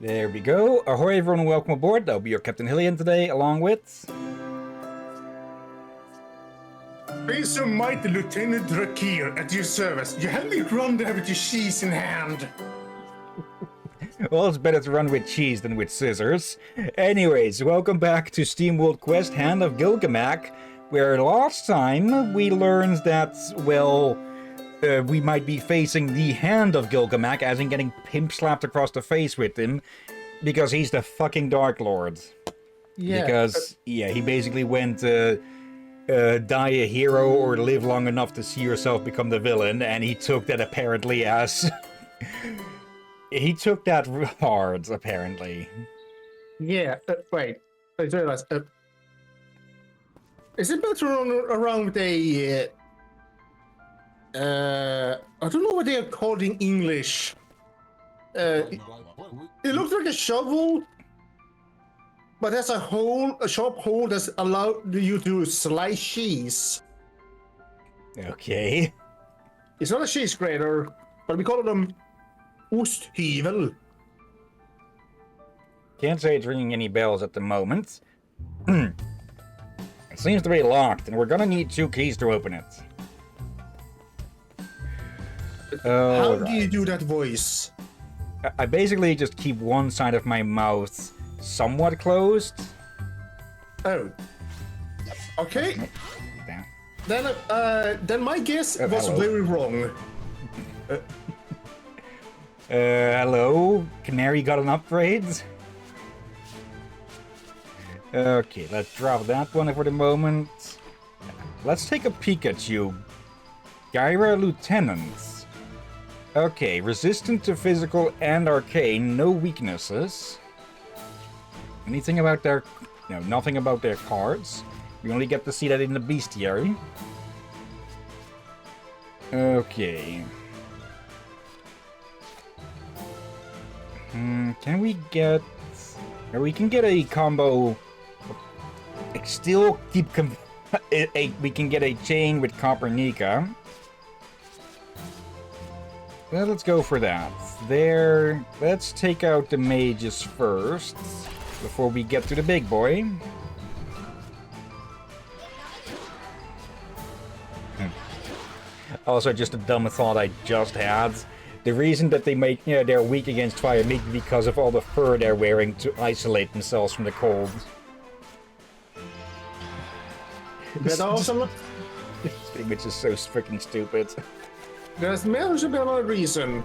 There we go. Ahoy everyone and welcome aboard. I'll be your Captain Hillyan today, along with... Praise your mighty Lieutenant Drakir at your service. You have me run there with your cheese in hand. Well, it's better to run with cheese than with scissors. Anyways, welcome back to SteamWorld Quest Hand of Gilgamech, where last time we learned that, well, we might be facing the Hand of Gilgamech, as in getting pimp-slapped across the face with him, because he's the fucking Dark Lord. Yeah. Because, yeah, he basically went, die a hero or live long enough to see yourself become the villain, and he took that apparently as... he took that hard, apparently. Yeah, wait. I realized, is it better to run around with a... I don't know what they are called in English. It looks like a shovel, but there's a hole, a sharp hole that's allowed you to slice cheese. Okay. It's not a cheese grater, but we call them osthyvel. Can't say it's ringing any bells at the moment. It seems to be locked, and we're gonna need 2 keys to open it. How do you do that voice? I basically just keep one side of my mouth somewhat closed. Oh. Okay. Then my guess was hello. very wrong. Hello? Canary got an upgrade? Okay, let's drop that one for the moment. Let's take a peek at you. Gyra Lieutenant. Okay, resistant to physical and arcane, no weaknesses. Anything about their... No, nothing about their cards. We only get to see that in the bestiary. Okay. Can we get... Or we can get a combo... Still keep... we can get a chain with Copernica. Well, let's go for that. There... Let's take out the mages first, before we get to the big boy. Also, just a dumb thought I just had. The reason that they make, they're weak against fire may be because of all the fur they're wearing to isolate themselves from the cold. That's awesome. Which is so freaking stupid. There's maybe another reason.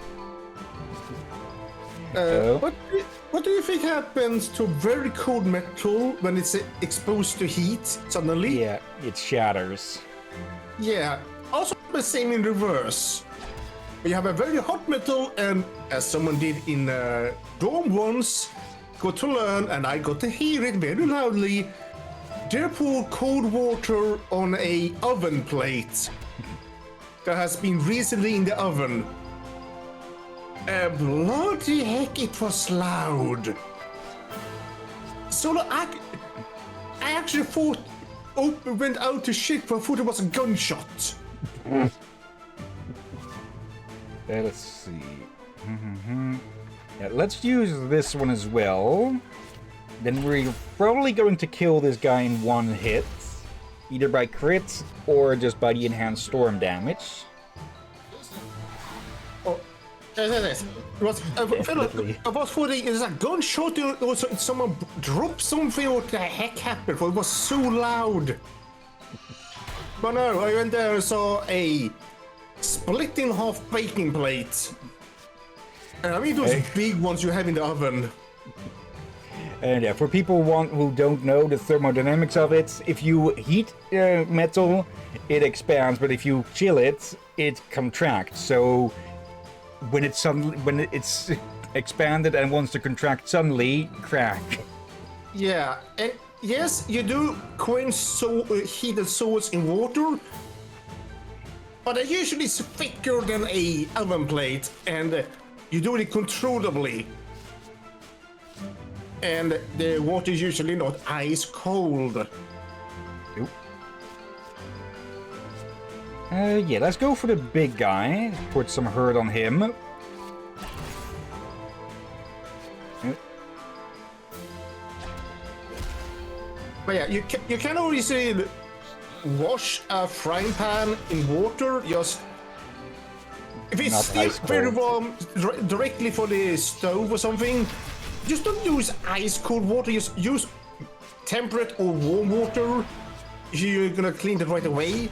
What do you think happens to very cold metal when it's exposed to heat suddenly? Yeah, it shatters. Yeah, also the same in reverse. You have a very hot metal, and as someone did in Dorm once, got to learn, and I got to hear it very loudly, they pour cold water on a oven plate that has been recently in the oven. Bloody heck, it was loud. So I actually thought, went out to shit, but I thought it was a gunshot. Let's see. Yeah, let's use this one as well. Then we're probably going to kill this guy in one hit. Either by crit or just by the enhanced storm damage. Oh, yes. I was thinking, is a gunshot or someone dropped something? What the heck happened? It was so loud. But no, I went there and saw a split in half baking plate. And I mean those big ones you have in the oven. And yeah, for people who don't know the thermodynamics of it, if you heat metal, it expands, but if you chill it, it contracts. So when it's expanded and wants to contract suddenly, crack. Yeah, and yes, you do quench heated swords in water, but they're usually thicker than a oven plate, and you do it controllably. And the water is usually not ice cold. Nope. Yeah, let's go for the big guy. Put some hurt on him. But yeah, you can always wash a frying pan in water. Just if it's Not still ice very cold. warm directly for the stove or something, just don't use ice cold water. Just use temperate or warm water. You're gonna clean it right away.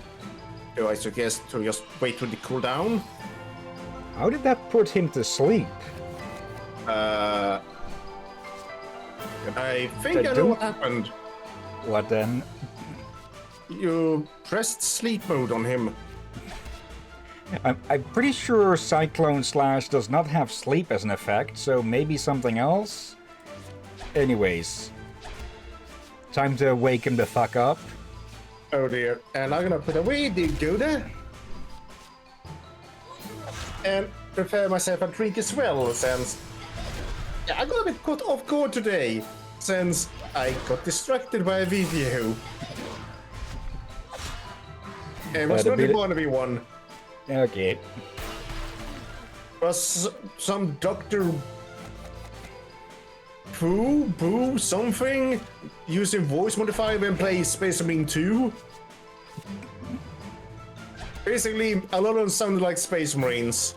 So I suggest to just wait till it cool down. How did that put him to sleep? I think I know what happened. What then? You pressed sleep mode on him. I'm pretty sure Cyclone Slash does not have sleep as an effect, so maybe something else? Anyways. Time to wake him the fuck up. Oh dear. And I'm gonna put away the Gouda. And prepare myself a drink as well, since... Yeah, I got a bit caught off guard today, since I got distracted by a video. It was not a 1v1. Okay. It was some Dr. Boo, something, using voice modifier when playing Space Marine 2. Basically, a lot of them sounded like Space Marines.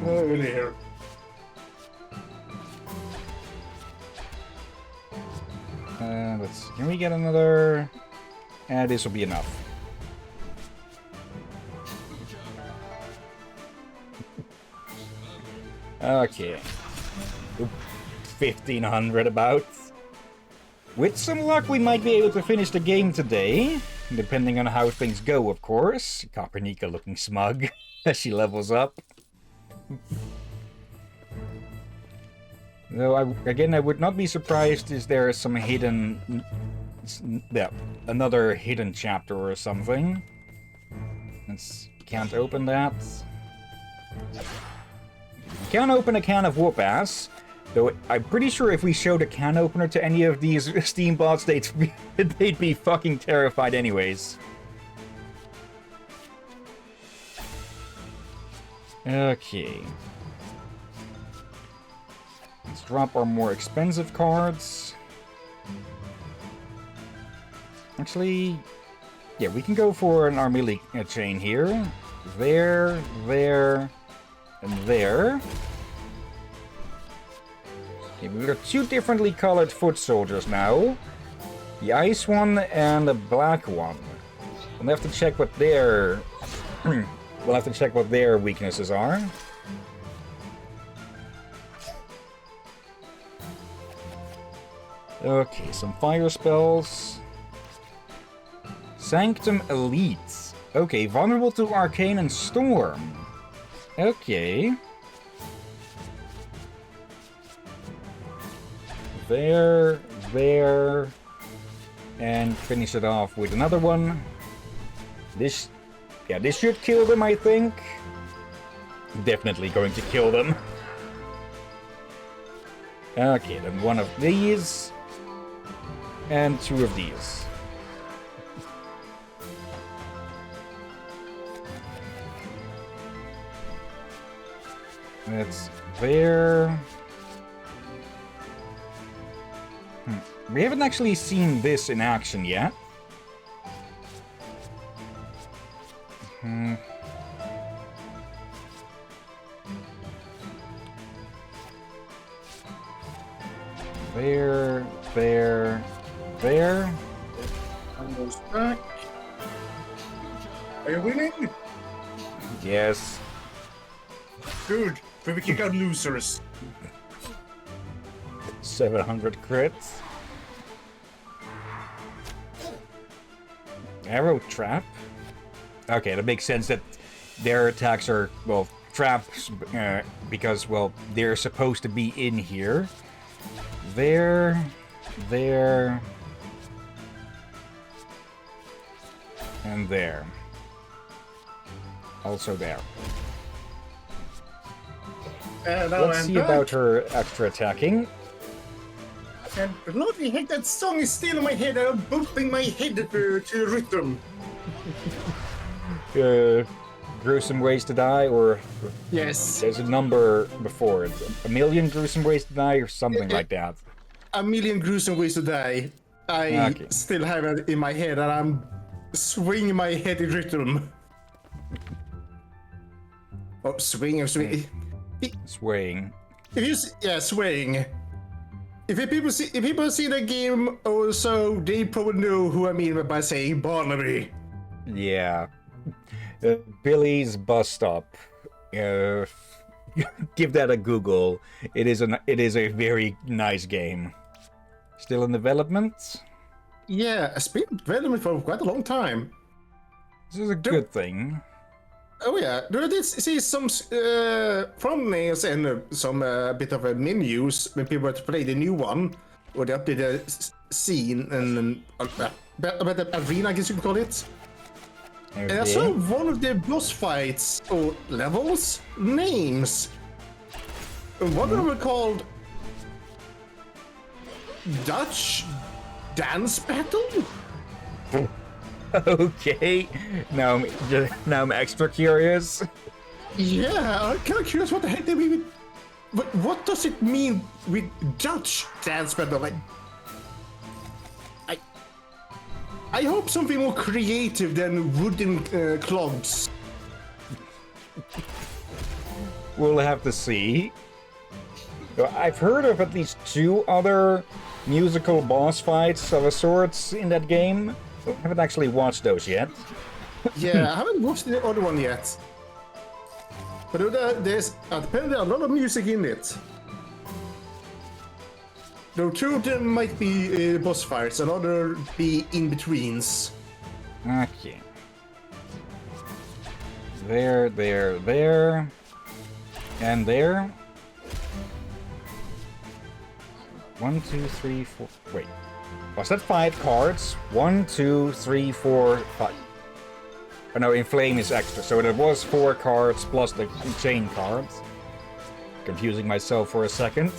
Oh dear. Let's see. Can we get another? This will be enough. Okay. Oop, 1500 about. With some luck, we might be able to finish the game today. Depending on how things go, of course. Copernica looking smug as she levels up. Though, I would not be surprised if there is some hidden... Yeah, another hidden chapter or something. Can't open that. Can't open a can of whoop-ass. Though I'm pretty sure if we showed a can opener to any of these Steam bots, they'd be fucking terrified anyways. Okay. Let's drop our more expensive cards. Actually, yeah, we can go for an army chain here. There, and there. Okay, we've got two differently colored foot soldiers now. The ice one and the black one. We'll have to check what their weaknesses are. Okay, some fire spells. Sanctum Elite. Okay, vulnerable to Arcane and Storm. Okay. There, and finish it off with another one. This should kill them, I think. Definitely going to kill them. Okay, then one of these, and two of these. That's there. We haven't actually seen this in action yet. There. Almost back. Are you winning? Yes. Good. We kick out losers. 700 crits. Arrow trap? Okay, that makes sense that their attacks are, well, traps, because, well, they're supposed to be in here. There. And there. Also there. Let's see about her extra attacking. And bloody heck, that song is still in my head. I'm bumping my head to rhythm. Gruesome ways to die, or Yes. there's a number before it. A million gruesome ways to die, or something like that. a million gruesome ways to die. I Okay. still have it in my head, and I'm swinging my head in rhythm. Oh, swing. Swaying. Swaying. If people see the game also, they probably know who I mean by saying Barnaby. Yeah. Billy's Bus Stop. Give that a Google. It is a very nice game. Still in development? Yeah, it's been in development for quite a long time. This is a good thing. Oh yeah, I did see some thumbnails and some bit of menus when people were to play the new one, or the updated scene and the arena, I guess you could call it. Okay. And I saw one of the boss fights or levels names. One of them were called Dutch Dance Battle. Okay. Now I'm extra curious. Yeah, I'm kind of curious what the heck they mean. What does it mean with Dutch dance battle? Like, I hope something more creative than wooden clogs. We'll have to see. I've heard of at least 2 other musical boss fights of a sort in that game. I haven't actually watched those yet. Yeah, I haven't watched the other one yet. But there's apparently a lot of music in it. Though 2 of them might be boss fights, another be in-betweens. Okay. There, and there. 1, 2, 3, 4. Wait. Was that 5 cards? 1, 2, 3, 4, 5. Oh no, Inflame is extra, so there was 4 cards plus the chain cards. Confusing myself for a second.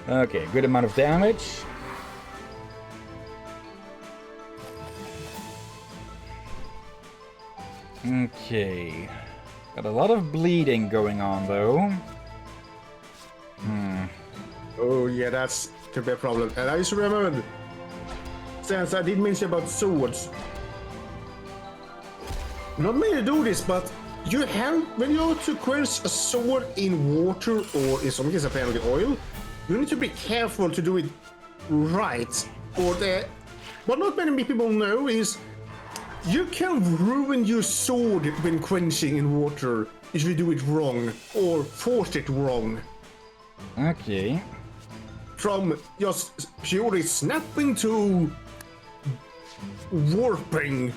Okay, good amount of damage. Okay. Got a lot of bleeding going on, though. Oh yeah, that's could be a problem. And I just remembered, since I did mention about swords. Not many do this, but you have, when you are to quench a sword in water or in some cases apparently oil, you need to be careful to do it right. What not many people know is you can ruin your sword when quenching in water if you do it wrong or force it wrong. Okay. From just purely snapping to warping.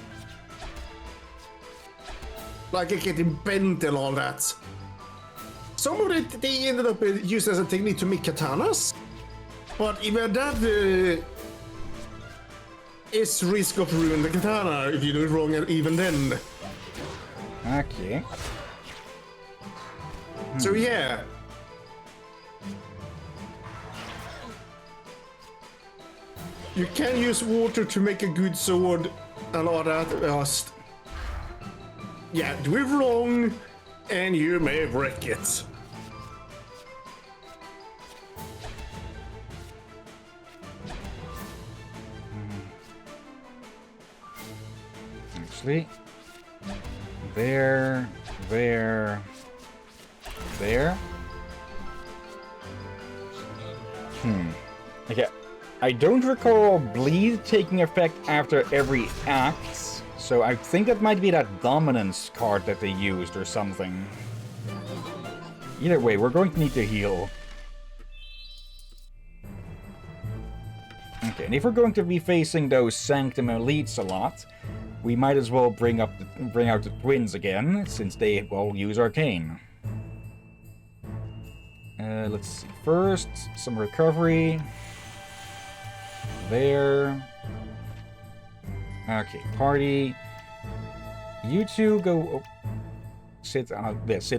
Like it getting bent and all that. Some of it they ended up used as a technique to make katanas. But even that is risk of ruining the katana if you do it wrong even then. Okay. So yeah. You can use water to make a good sword and all that. Just, yeah, do it wrong and you may wreck it. Actually, there. Okay. I don't recall bleed taking effect after every act, so I think that might be that dominance card that they used or something. Either way, we're going to need to heal. Okay, and if we're going to be facing those Sanctum elites a lot, we might as well bring out the twins again, since they all use Arcane. Let's see. First, some recovery. There. Okay, party. You two go sit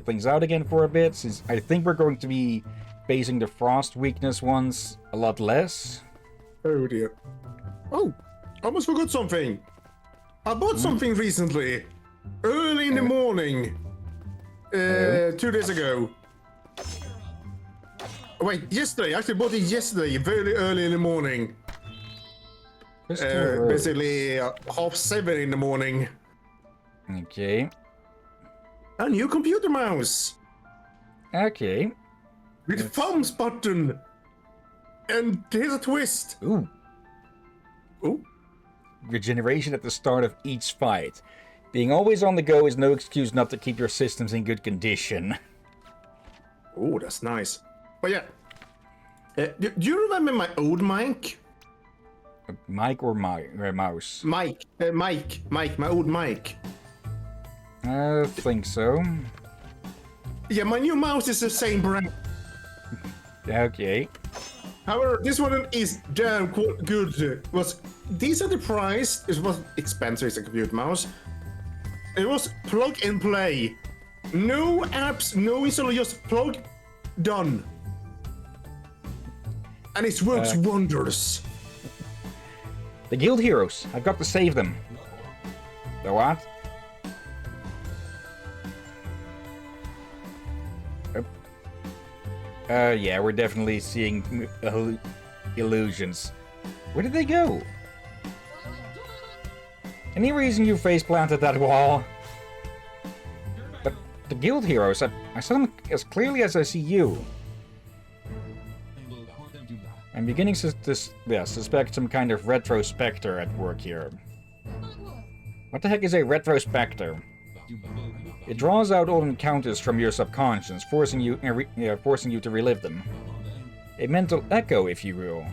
things out again for a bit, since I think we're going to be facing the frost weakness ones a lot less. Oh dear. Oh, I almost forgot something. I bought something recently. Early in the morning. Hello. 2 days ago. Wait, yesterday. I actually bought it yesterday, very early in the morning. Crystal Rose. Basically 7:30 in the morning. Okay. A new computer mouse Okay. with thumbs button. And here's a twist. Ooh. Oh, Regeneration at the start of each fight. Being always on the go is no excuse not to keep your systems in good condition. oh, that's nice. But yeah, do you remember my old mic? Mic or mouse? Mike, my old mic. I think so. Yeah, my new mouse is the same brand. Okay. However, this one is damn good. It was decent the price. It was expensive as a computer mouse. It was plug and play. No apps, no install, just plug, done. And it works wonders. The guild heroes. I've got to save them. The what? Yeah, we're definitely seeing illusions. Where did they go? Any reason you face planted that wall? But the guild heroes, I saw them as clearly as I see you. I'm beginning to suspect some kind of retrospector at work here. What the heck is a retrospector? It draws out old encounters from your subconscious, forcing you to relive them. A mental echo, if you will.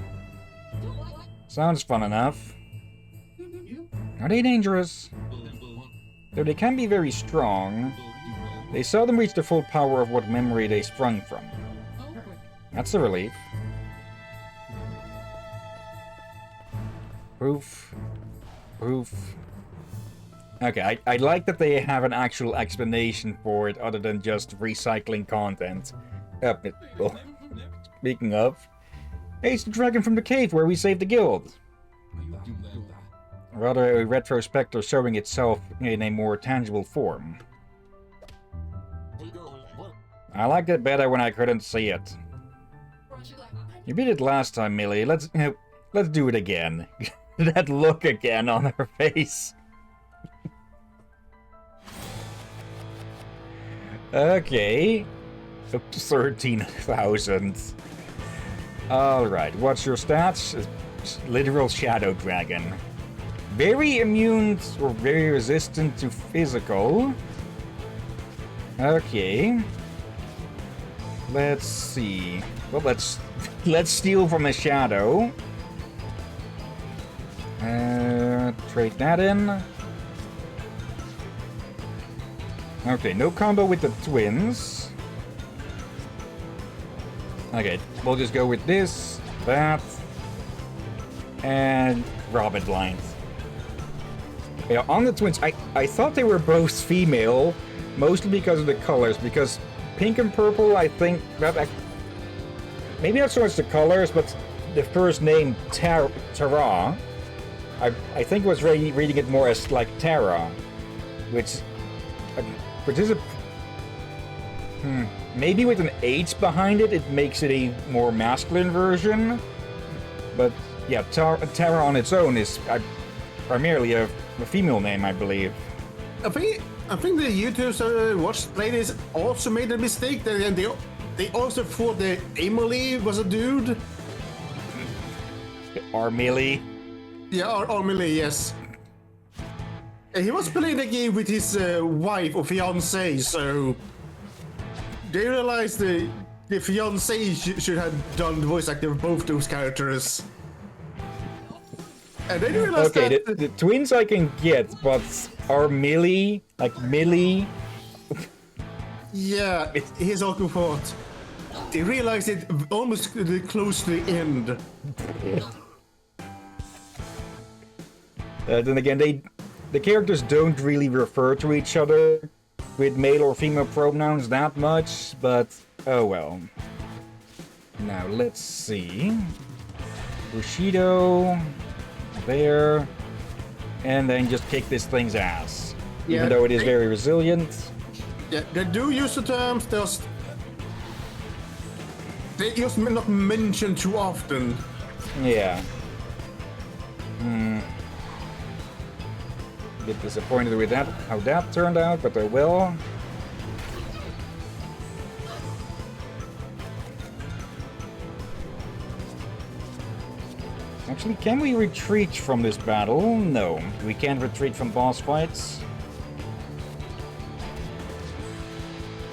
Sounds fun enough. Are they dangerous? Though they can be very strong, they seldom reach the full power of what memory they sprung from. That's a relief. Proof. Okay, I like that they have an actual explanation for it other than just recycling content. Well, speaking of, hey, it's the dragon from the cave where we saved the guild. Rather a retrospector showing itself in a more tangible form. I liked it better when I couldn't see it. You beat it last time, Millie. Let's do it again. That look again on her face. Okay. Up to 13,000. Alright, what's your stats? Literal Shadow Dragon. Very immune or very resistant to physical. Okay. Let's see. Well, let's steal from a shadow. Trade that in. Okay, no combo with the twins. Okay, we'll just go with this, that, and Robin Blind. Yeah, on the twins, I thought they were both female, mostly because of the colors, because pink and purple, I think, maybe not so much the colors, but the first name, Tara, I think was reading it more as like Tara, which is a... Maybe with an H behind it, it makes it a more masculine version. But yeah, Tara on its own is primarily a female name, I believe. I think the YouTubers watched ladies also made a mistake. They also thought that Emily was a dude. Armilly. Yeah, Armilly, yes. He was playing the game with his wife or fiancée, so they realized the fiancée should have done the voice acting of both those characters. And then you realized okay, that... the twins I can get, but Armilly, like Millie... Yeah, here's awkward part. They realized it almost close to the end. Then again, the characters don't really refer to each other with male or female pronouns that much, but oh well. Now let's see. Bushido, there, and then just kick this thing's ass. Yeah, even though it is very resilient. Yeah, they do use the terms, they just not mentioned too often. Yeah. Bit disappointed with that, how that turned out, but I will. Actually, can we retreat from this battle? No, we can't retreat from boss fights.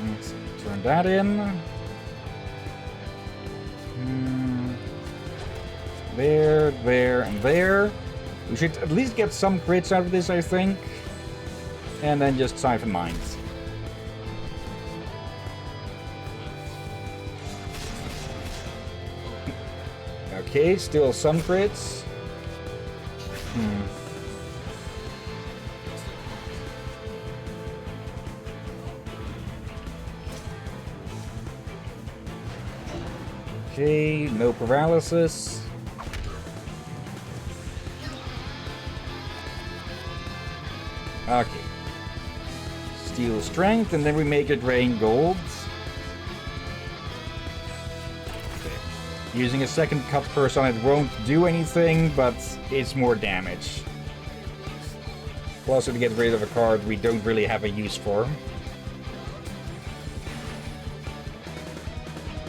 Let's turn that in. There, there, and there. We should at least get some crits out of this, I think. And then just siphon mines. Okay, still some crits. Okay, no paralysis. Okay. Steal strength, and then we make it rain gold. Using a second cut curse on it won't do anything, but it's more damage. Plus, to get rid of a card we don't really have a use for.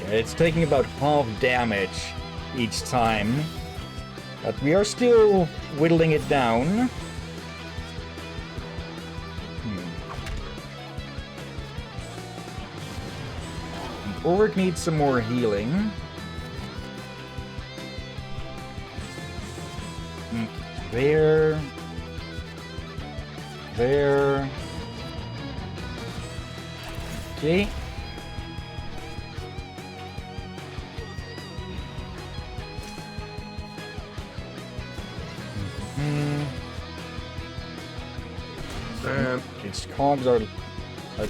Yeah, it's taking about half damage each time. But we are still whittling it down. Ulrich needs some more healing. There. There. Okay. And its cogs are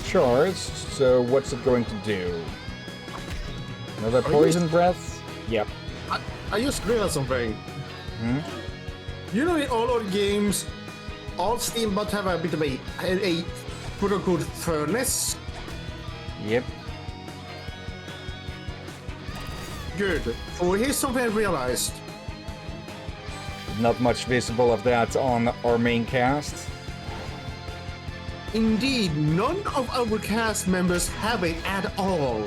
charged, so what's it going to do? Another poison breath? Yep. I just realized something. You know, in all our games, all Steambots have a bit of a quote-unquote furnace. Yep. Good. Oh, here's something I realized. Not much visible of that on our main cast. Indeed, none of our cast members have it at all.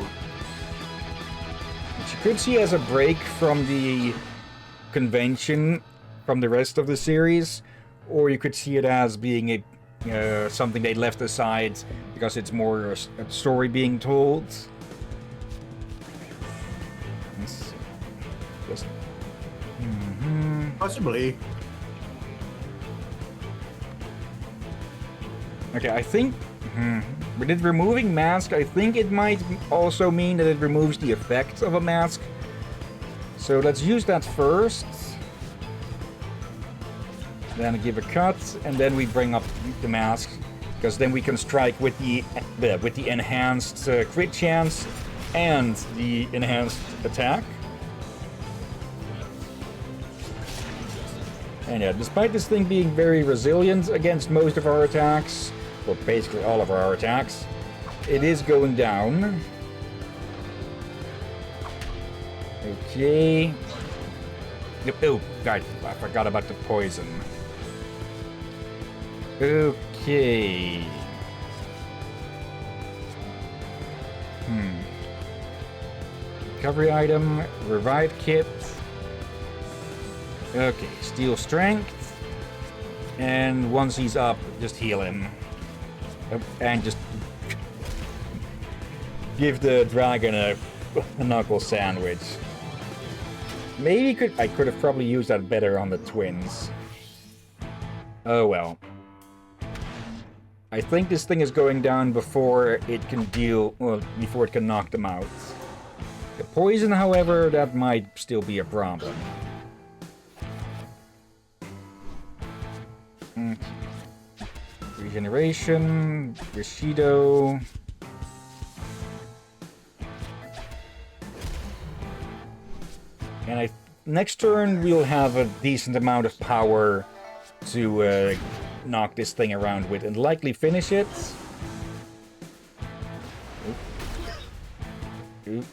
Which you could see as a break from the convention from the rest of the series, or you could see it as being a something they left aside because it's more a story being told. Let's see. Just... Possibly. Okay, I think... With it removing mask, I think it might also mean that it removes the effect of a mask. So let's use that first. Then give a cut, and then we bring up the mask, because then we can strike with the enhanced crit chance and the enhanced attack. And yeah, despite this thing being very resilient against most of our attacks, or basically all of our attacks, it is going down. Okay. Oh, God, I forgot about the poison. Okay. Recovery item, revive kit. Okay, steal strength. And once he's up, just heal him. And just give the dragon a knuckle sandwich. Maybe I could have probably used that better on the twins. Oh well. I think this thing is going down before it can before it can knock them out. The poison, however, that might still be a problem. Regeneration, Rishido. And next turn we'll have a decent amount of power to knock this thing around with and likely finish it. Oop.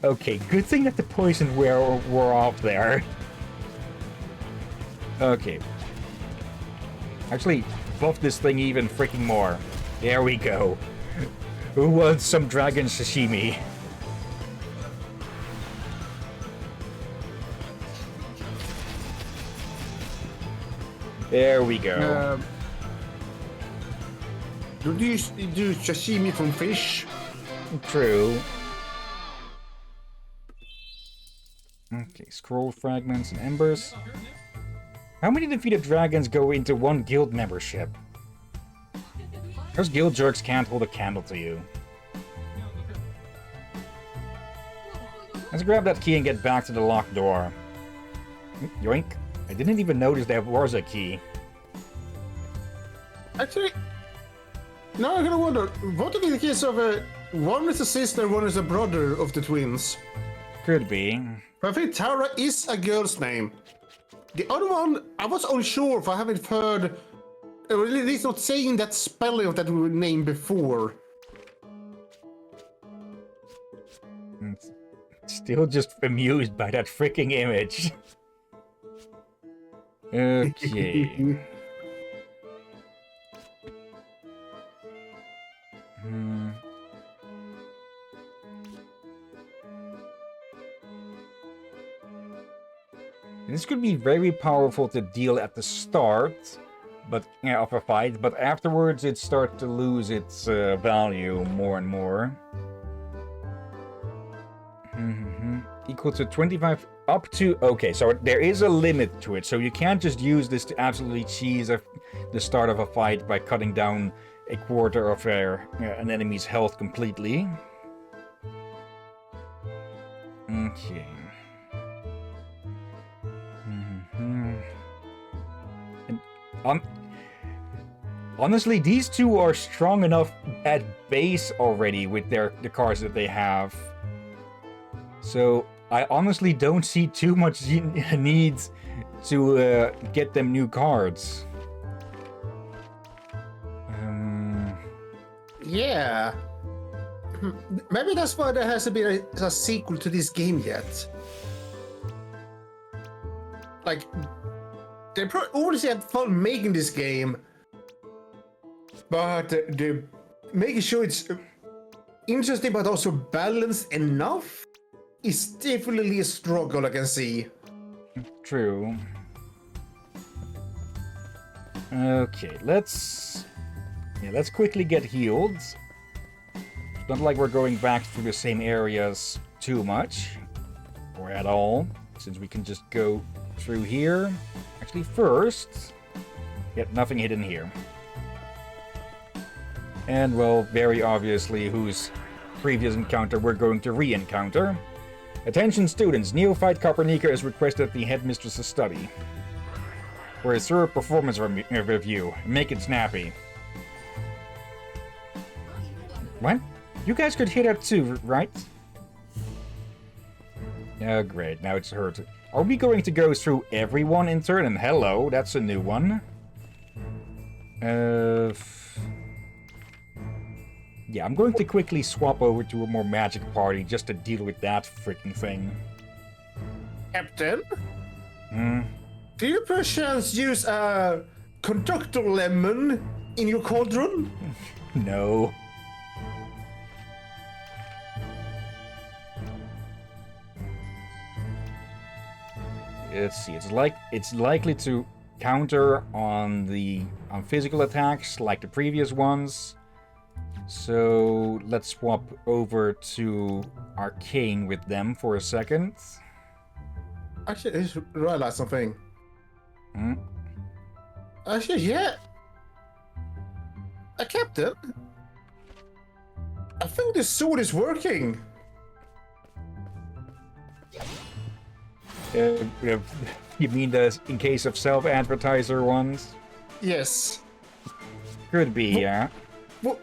Okay, good thing that the poison wore off there. Okay. Actually, buff this thing even freaking more. There we go. Who wants some dragon sashimi? There we go. Do you do sashimi from fish? True. Okay, scroll fragments and embers. How many defeated dragons go into one guild membership? Those guild jerks can't hold a candle to you. Let's grab that key and get back to the locked door. Yoink. I didn't even notice there was a key. Actually, now I'm gonna wonder, what if in the case of one is a sister, one is a brother of the twins? Could be. I think Tara is a girl's name. The other one, I was unsure if I haven't heard, or at least not saying that spelling of that name before. Still just amused by that freaking image. Okay. This could be very powerful to deal at the start, but of a fight, but afterwards it starts to lose its value more and more. Equal to 25 up to... Okay, so there is a limit to it, so you can't just use this to absolutely cheese the start of a fight by cutting down a quarter of an enemy's health completely. Okay. And, honestly, these two are strong enough at base already with the cards that they have. So I honestly don't see too much needs to get them new cards. Yeah. Maybe that's why there hasn't been a sequel to this game yet. Like, they probably always had fun making this game, but they're making sure it's interesting but also balanced enough is definitely a struggle, I can see. True. Okay, let's quickly get healed. It's not like we're going back through the same areas too much, or at all, since we can just go through here. Actually, first, yep, nothing hidden here. And, well, very obviously, whose previous encounter we're going to re-encounter. Attention students, Neophyte Kopernika is requested at the headmistress's study for a thorough performance review. Make it snappy. What? You guys could hear that too, right? Oh, great. Now it's her turn. Are we going to go through everyone in turn? And hello, that's a new one. Yeah, I'm going to quickly swap over to a more magic party just to deal with that freaking thing. Captain? Do you perchance use a conductor lemon in your cauldron? No. Let's see. It's likely to counter on physical attacks like the previous ones. So let's swap over to Arcane with them for a second. Actually, I just realized something. Actually, yeah. Captain, I think this sword is working. You mean the in case of self-advertiser ones? Yes. Could be, yeah. Well,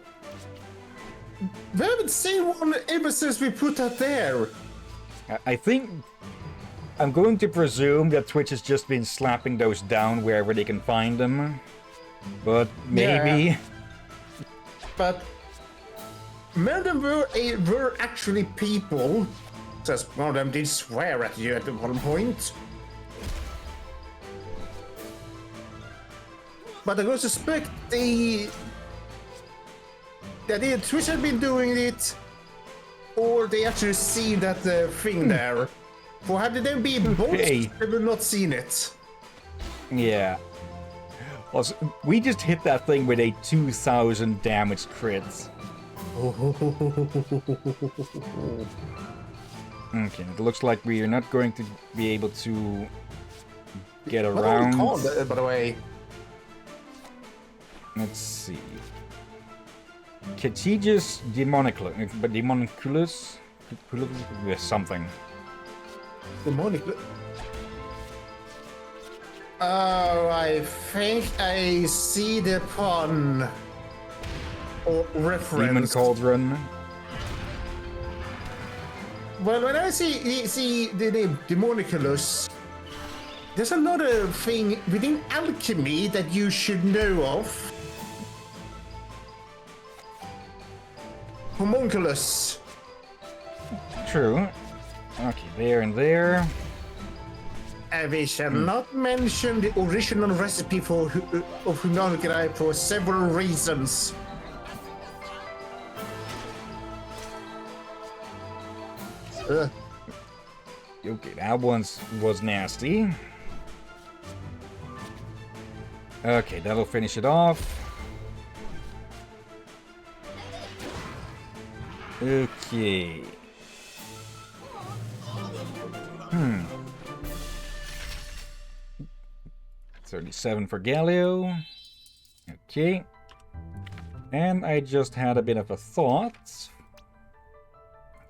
we haven't seen one ever since we put that there. I think I'm going to presume that Twitch has just been slapping those down wherever they can find them. But maybe. Yeah. But many of them were actually people. Says one of them did swear at you at one point. But I suspect that either Twitch had been doing it, or they actually see that thing there. For had they been both, they would not seen it. Yeah. Also, we just hit that thing with a 2,000 damage crit. Okay, it looks like we are not going to be able to get around. What are we called, by the way? Let's see. Catigis Demonicus? Something. Demonicus? Oh, I think I see the pun. Or reference. Demon Cauldron. Well, when I see the name Demonicus, there's another thing within alchemy that you should know of. Homunculus. True. Okay, there and there. We shall not mention the original recipe of homunculi for several reasons. Okay, that one was nasty. Okay, that'll finish it off. Okay. 37 for Galio. Okay. And I just had a bit of a thought.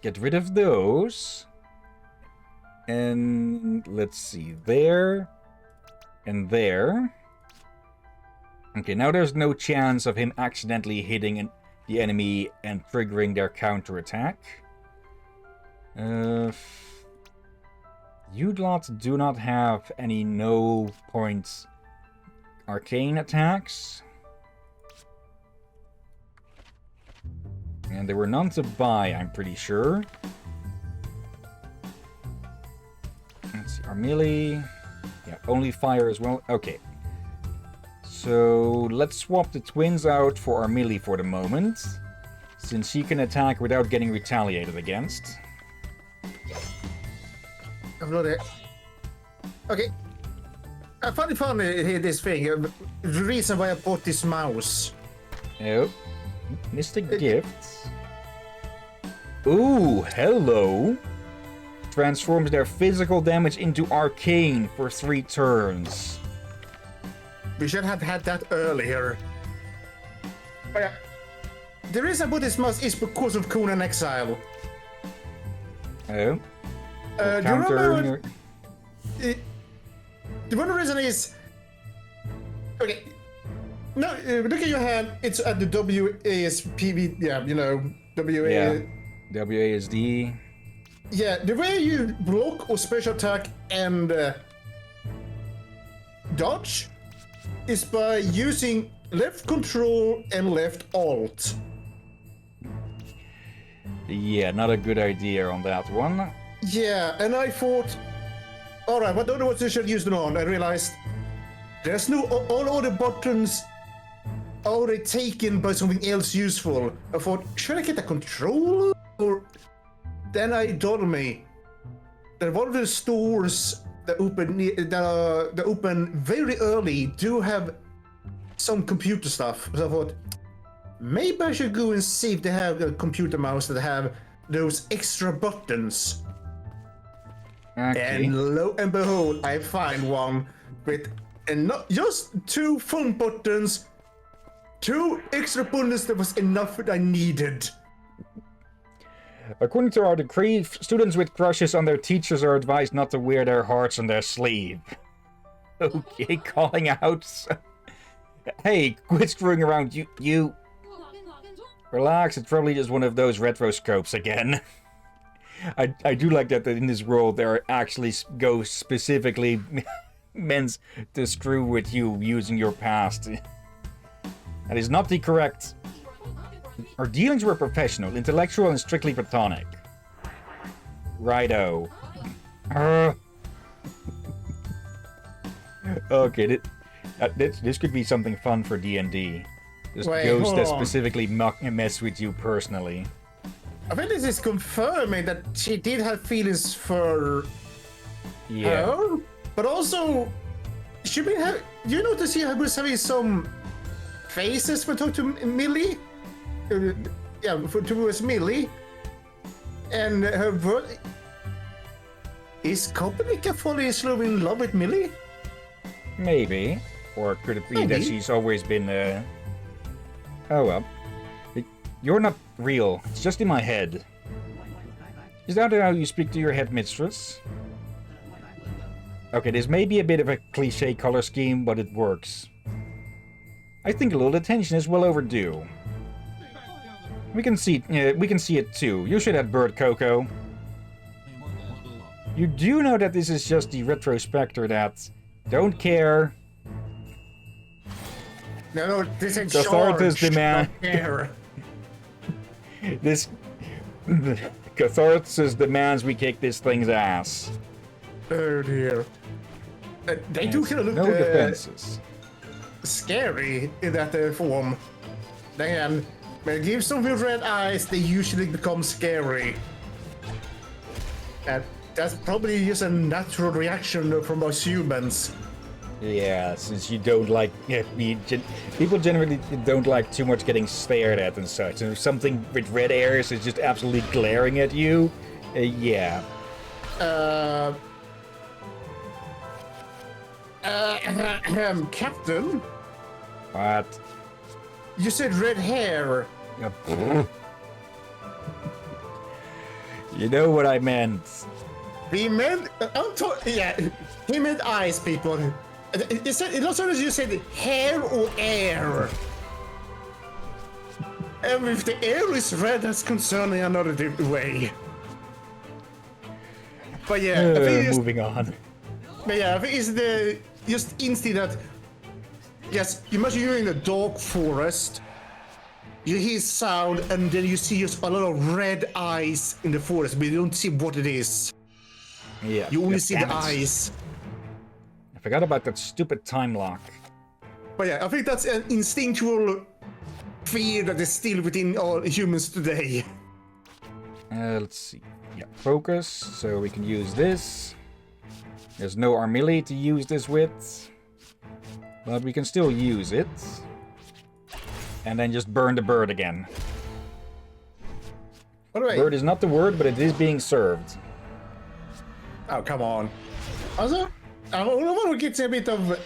Get rid of those. And let's see, there. And there. Okay, now there's no chance of him accidentally hitting the enemy and triggering their counterattack. You lot do not have any no-point arcane attacks. And there were none to buy, I'm pretty sure. Let's see, our melee. Yeah, only fire as well. Okay. So let's swap the twins out for our melee for the moment, since she can attack without getting retaliated against. Okay. I found it funny here, this thing. The reason why I bought this mouse. Oh. Mystic Gifts. Ooh, hello. Transforms their physical damage into arcane for 3 turns. We should have had that earlier. Oh, yeah. The reason I bought this mouse is because of Conan Exile. Oh. Do you remember? The one reason is... Okay. No, look at your hand. It's at the WASPV. Yeah, you know, WASD. Yeah, the way you block or special attack and dodge is by using left control and left alt. Yeah, not a good idea on that one. Yeah, and I thought, alright, what other ones I should use them on? I realized there's no, all other buttons are already taken by something else useful. I thought, should I get a controller? Or then I told me that one of the stores that open very early do have some computer stuff. So I thought, maybe I should go and see if they have a computer mouse that have those extra buttons. Okay. And lo and behold, I find one with and not just 2 phone buttons, 2 extra buttons that was enough that I needed. According to our decree, students with crushes on their teachers are advised not to wear their hearts on their sleeve. Okay, calling out. Hey, quit screwing around, you. Relax, it's probably just one of those retroscopes again. I do like that in this world there are actually go specifically meant to screw with you using your past. That is not the correct Our dealings were professional, intellectual, and strictly platonic. Righto. Okay, this could be something fun for D&D. Just ghosts that specifically mess with you personally. I think this is confirming that she did have feelings for her, but also she been have. You notice she was having some faces when talking to Millie. Towards Millie, and her word is Kopernika falling slowly in love with Millie? Maybe, or could it be that she's always been? Oh well. You're not real. It's just in my head. Is that how you speak to your headmistress? Okay, this may be a bit of a cliché color scheme, but it works. I think a little attention is well overdue. We can see it too. You should have bird Coco. You do know that this is just the retrospector that don't care. No, this ain't Catharsis demand. This Catharsis demands we kick this thing's ass. Oh dear. They do kind of look no defenses. Scary in that form. Then, when it gives them with red eyes, they usually become scary. And that's probably just a natural reaction from us humans. Yeah, since you don't like... people generally don't like too much getting stared at and such. And if something with red airs is just absolutely glaring at you, yeah. Captain? What? You said red hair. You know what I meant. He meant... he meant eyes, people. It also as you said hair or air. And if the air is red, that's concerning another way. But yeah, moving on. But yeah, I think it's the just instinct that yes, you imagine you're in a dark forest, you hear sound, and then you see just a lot of red eyes in the forest, but you don't see what it is. Yeah. You only see the eyes. I forgot about that stupid time lock. But yeah, I think that's an instinctual fear that is still within all humans today. Let's see. Yeah, focus, so we can use this. There's no Armilli to use this with, but we can still use it. And then just burn the bird again. Right. Bird is not the word, but it is being served. Oh, come on. Also, I want to get a bit of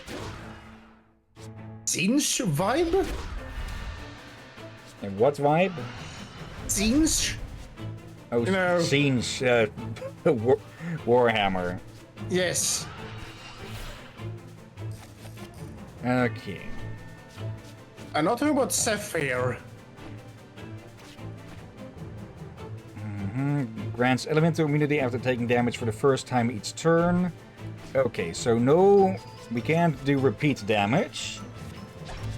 Singe vibe. And what vibe? Singe. Oh, you know, Singe, Warhammer. Yes. Okay. I'm not talking about Sapphire. Grants elemental immunity after taking damage for the first time each turn. Okay, so no, we can't do repeat damage,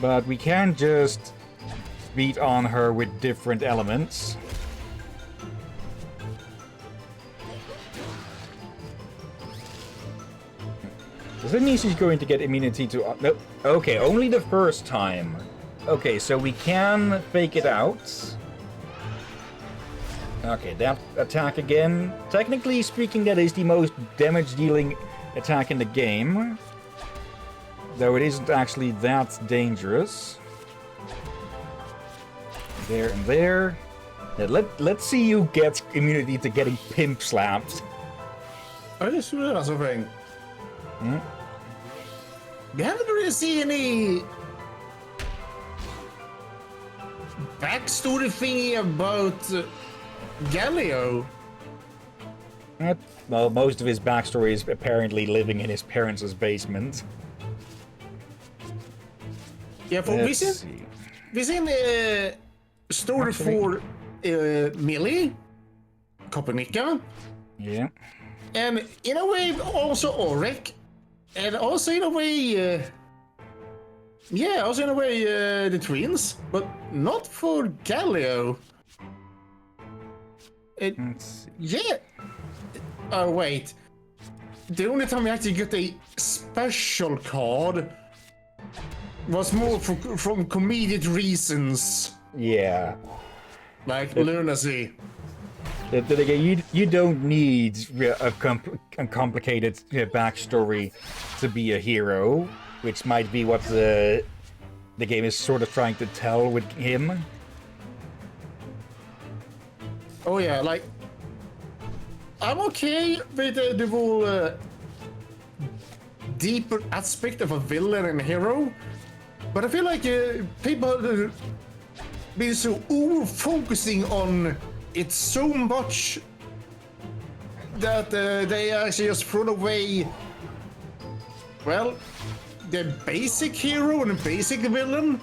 but we can just beat on her with different elements. Does that mean she's going to get immunity to... no, okay, only the first time. Okay, so we can fake it out. Okay, that attack again. Technically speaking, that is the most damage-dealing attack in the game. Though it isn't actually that dangerous. There and there. Yeah, let's see you get immunity to getting pimp slapped. I just realized something. Hmm? We haven't really seen any backstory thingy about Galileo. Well, most of his backstory is apparently living in his parents' basement. Yeah, for we seen a story for Millie, Kopernika. Yeah. And in a way, also Ulrich. And also in a way, Yeah, also in a way the twins, but not for Galio. Let's see. Yeah. Oh wait. The only time we actually got a special card was more from comedic reasons, Yeah. like lunacy. Then again, you don't need a complicated backstory to be a hero, which might be what the game is sort of trying to tell with him. Oh yeah, like I'm okay with the whole deeper aspect of a villain and a hero, but I feel like people been so over-focusing on it so much that they actually just throw away, well, the basic hero and the basic villain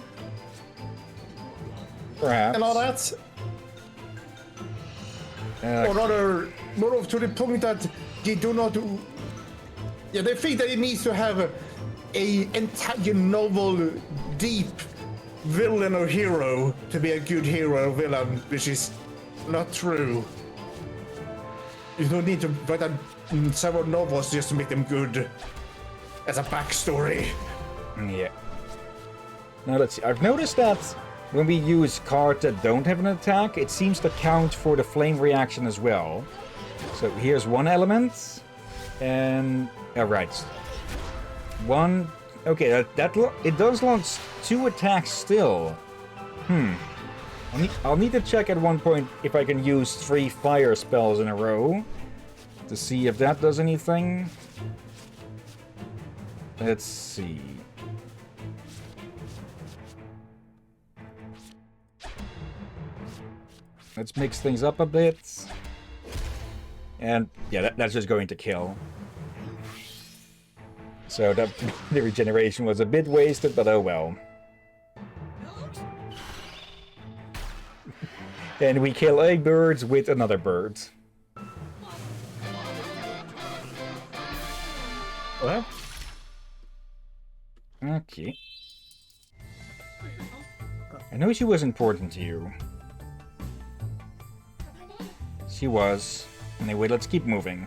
Perhaps. and all that. Or rather, more of to the point that they do not. Yeah, they think that it needs to have a entire novel, deep villain or hero to be a good hero or villain, which is not true. You don't need to write several novels just to make them good as a backstory. Yeah. Now let's see. I've noticed that when we use cards that don't have an attack, it seems to count for the flame reaction as well. So here's one element, and right, one. Okay, it does launch 2 attacks still. I'll need to check at one point if I can use 3 fire spells in a row to see if that does anything. Let's see. Let's mix things up a bit. And yeah, that's just going to kill. So the regeneration was a bit wasted, but oh well. And we kill a bird with another bird. Well, Okay. I know she was important to you. She was. Anyway, let's keep moving.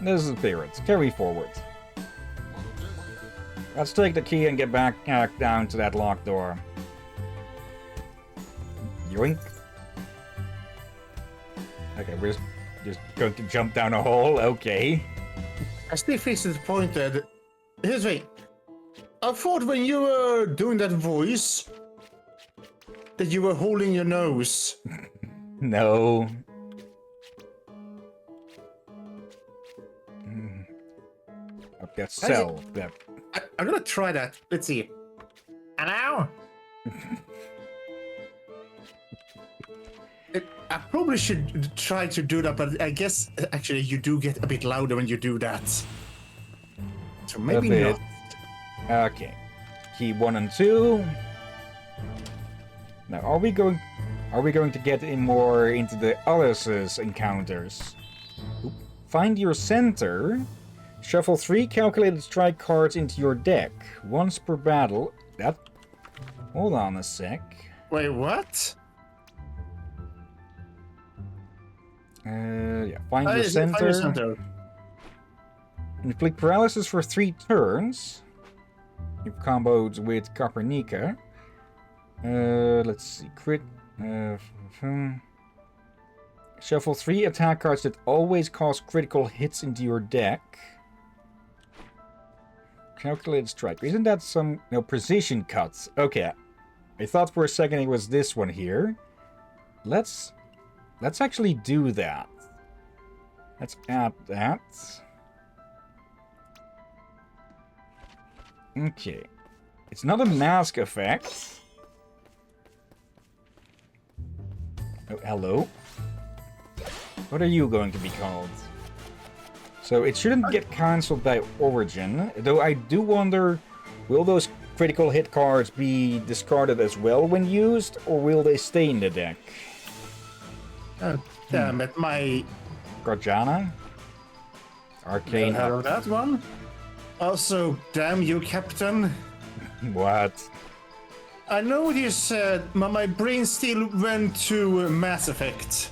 This is the spirit. Carry forward. Let's take the key and get back down to that locked door. Yoink. Okay, we're just going to jump down a hole. Okay. I still face the point that here's the thing. I thought when you were doing that voice that you were holding your nose. No. Okay, cell. Yeah. I'm gonna try that. Let's see. Hello? I probably should try to do that, but I guess actually you do get a bit louder when you do that. So maybe A bit. not. Okay. Key 1 and 2. Now, are we going to get in more into the Alice's encounters? Oop. Find your center. Shuffle 3 calculated strike cards into your deck. Once per battle. That. Hold on a sec. Wait, what? Yeah. Find Oh, your is it center. Fire Center? Inflict paralysis for 3 turns. You've comboed with Copernica. Let's see. Crit. Shuffle 3 attack cards that always cause critical hits into your deck. Calculated strike. Isn't that some... No, precision cuts. Okay. I thought for a second it was this one here. Let's actually do that. Let's add that. Okay. It's not a mask effect. Oh, hello. What are you going to be called? So it shouldn't get cancelled by Origin, though I do wonder, will those critical hit cards be discarded as well when used, or will they stay in the deck? Oh, damn it, my... Garjana? Arcane. Never heard of that one. Also, damn you, Captain. What? I know what you said, but my brain still went to Mass Effect.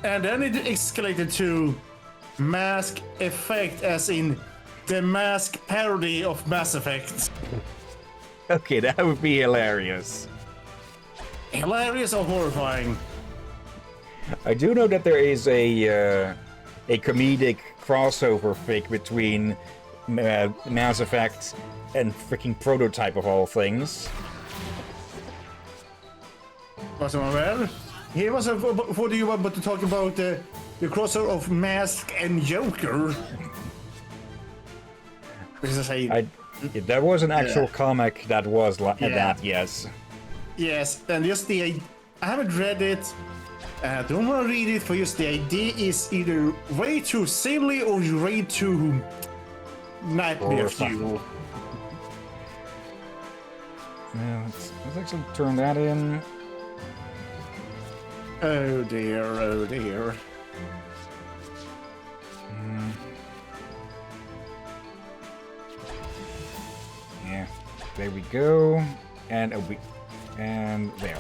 And then it escalated to Mask Effect, as in the mask parody of Mass Effect. Okay, that would be hilarious. Hilarious or horrifying? I do know that there is a comedic crossover fic between Mass Effect and freaking Prototype of all things. Was I aware? He was what do you want to talk about the crossover of Mask and Joker? There was an actual comic that was like that, yes. Yes, and just I haven't read it. I don't want to read it for just the idea is either way too silly or way too nightmare fuel. Yeah, let's actually turn that in. Oh dear, oh dear. Yeah, there we go. And there.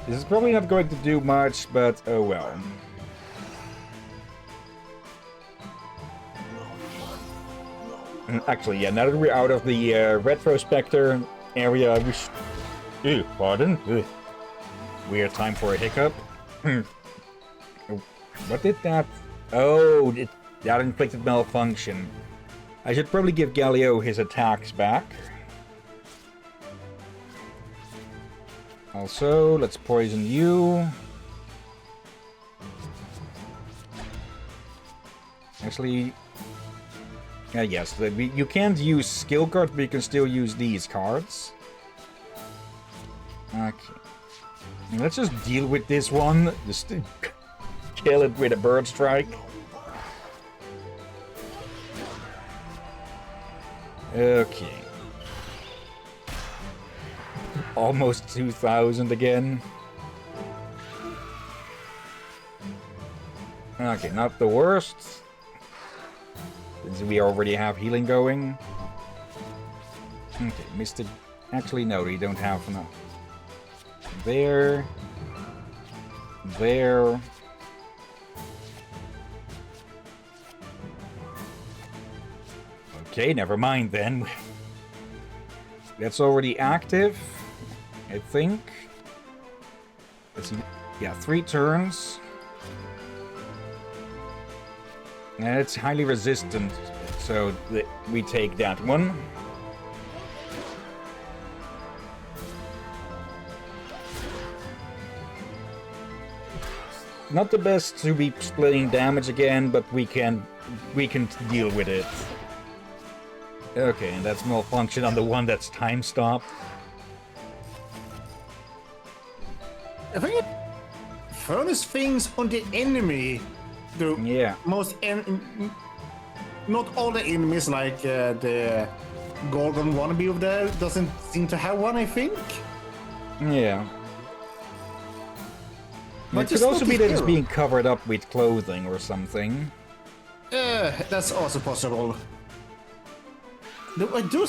This is probably not going to do much, but oh well. Actually, yeah, now that we're out of the retrospector area, we should... Ew, pardon? Ugh. Weird time for a hiccup. What did that... Oh, that inflicted malfunction. I should probably give Galileo his attacks back. Also, let's poison you. Actually... yes, you can't use skill cards, but you can still use these cards. Okay. Let's just deal with this one. Just kill it with a bird strike. Okay. Almost 2,000 again. Okay, not the worst. Since we already have healing going. Okay, Mr. Actually, no, we don't have enough. There. There. Okay, never mind then. That's already active, I think. Let's see. Yeah, 3 turns. And it's highly resistant, so we take that one. Not the best to be splitting damage again, but we can deal with it. Okay, and that's malfunction on the one that's time stopped. I think it furnace things on the enemy. Yeah. Not all the enemies, like the Gorgon wannabe of there, doesn't seem to have one, I think. Yeah. But it could also be that it's being covered up with clothing or something. That's also possible. Though I do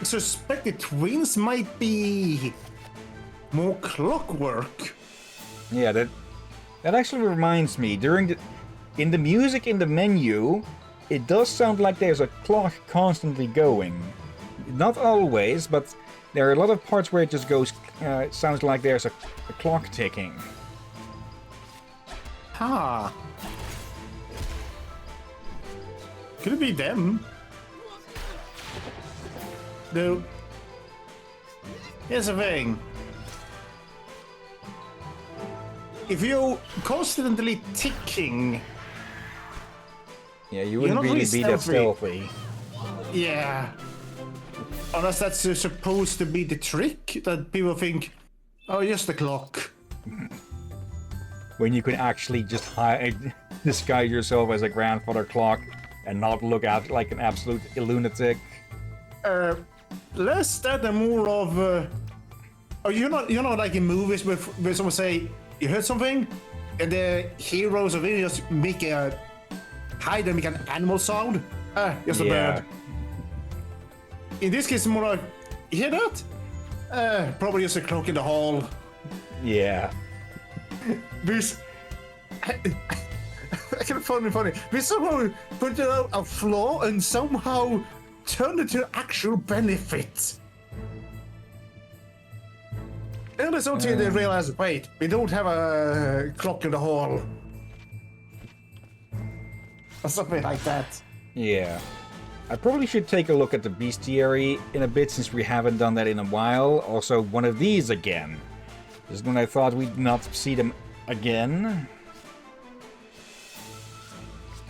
suspect the twins might be more clockwork. Yeah, that actually reminds me. In the music in the menu, it does sound like there's a clock constantly going. Not always, but there are a lot of parts where it just goes. It sounds like there's a clock ticking. Ah. Could it be them? No. Here's the thing. If you're constantly ticking... Yeah, you wouldn't really be that stealthy. Yeah. Unless that's supposed to be the trick, that people think, oh, just the clock. When you can actually just disguise yourself as a grandfather clock and not look out like an absolute lunatic. Less that and more of... oh, you're not like in movies where someone say, you heard something? And the heroes of it just make a... hide and make an animal sound? Just a bird. in this case, more like, you hear that? Probably just a clock in the hall. Yeah. This... funny. We somehow pointed out a flaw and somehow turned it to actual benefit. And it's until they realize, wait, we don't have a clock in the hall. Or something like that. Yeah. I probably should take a look at the bestiary in a bit since we haven't done that in a while. Also, one of these again. This is when I thought we'd not see them again.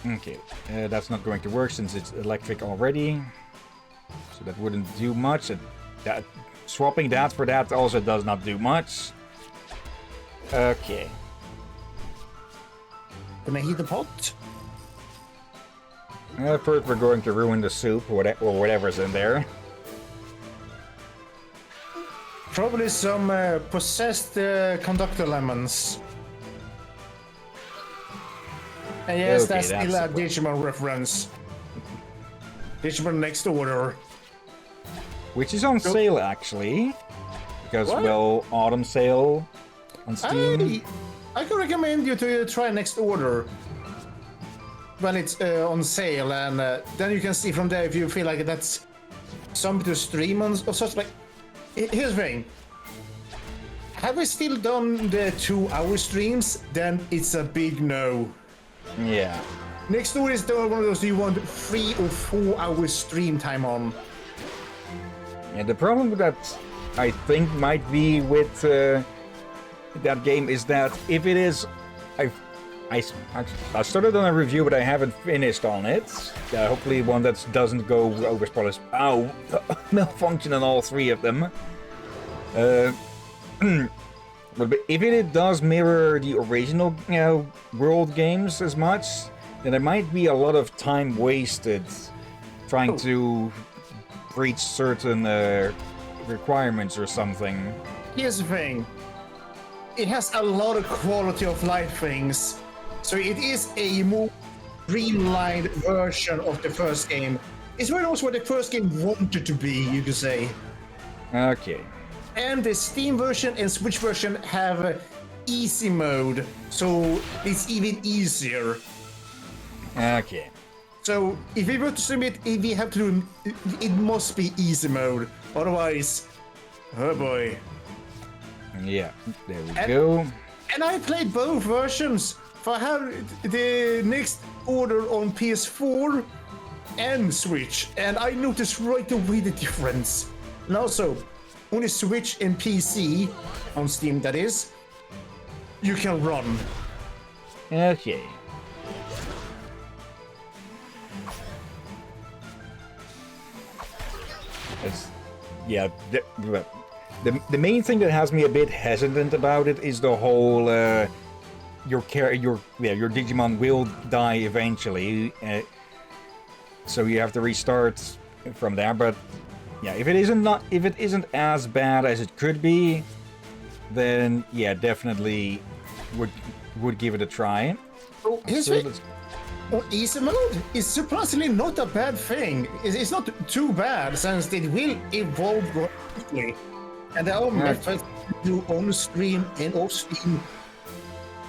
Okay, that's not going to work since it's electric already. So that wouldn't do much. Swapping that for that also does not do much. Okay. Can I heat the pot? First we're going to ruin the soup or whatever's in there. Probably some possessed conductor lemons. And yes, Okay, that's still a that's Digimon reference. Digimon Next Order. Which is on sale actually. Because, What? well, autumn sale on Steam. I can recommend you to try Next Order when it's on sale, and then you can see from there if you feel like that's something to stream on or such. Like, here's the thing. Have we still done the 2-hour streams? Then it's a big no. Yeah. Next Order is the one of those you want 3 or 4 hours stream time on. Yeah, the problem with that, I think, might be with that game is that if it is... I started on a review, but I haven't finished on it. Hopefully one that doesn't go over spoilers. Ow! Malfunction on all 3 of them. But if it does mirror the original, World games as much, then there might be a lot of time wasted trying to breach certain requirements or something. Here's the thing. It has a lot of quality of life things. So it is a more streamlined version of the first game. It's very much what the first game wanted to be, you could say. Okay. And the Steam version and Switch version have easy mode, so it's even easier. Okay. So if we were to stream it, we have to do it must be easy mode. Otherwise, oh boy. Yeah, there we go. And I played both versions. For I have the Next Order on PS4 and Switch, and I noticed right away the difference. And also, on the Switch and PC, on Steam that is, you can run. Okay. Yeah, the main thing that has me a bit hesitant about it is the whole your Digimon will die eventually, so you have to restart from there. But yeah, if it isn't as bad as it could be, then yeah, definitely would give it a try. Oh, here's it. Easy mode is surprisingly not a bad thing. It's not too bad since it will evolve quickly. And there are methods to do on stream and off stream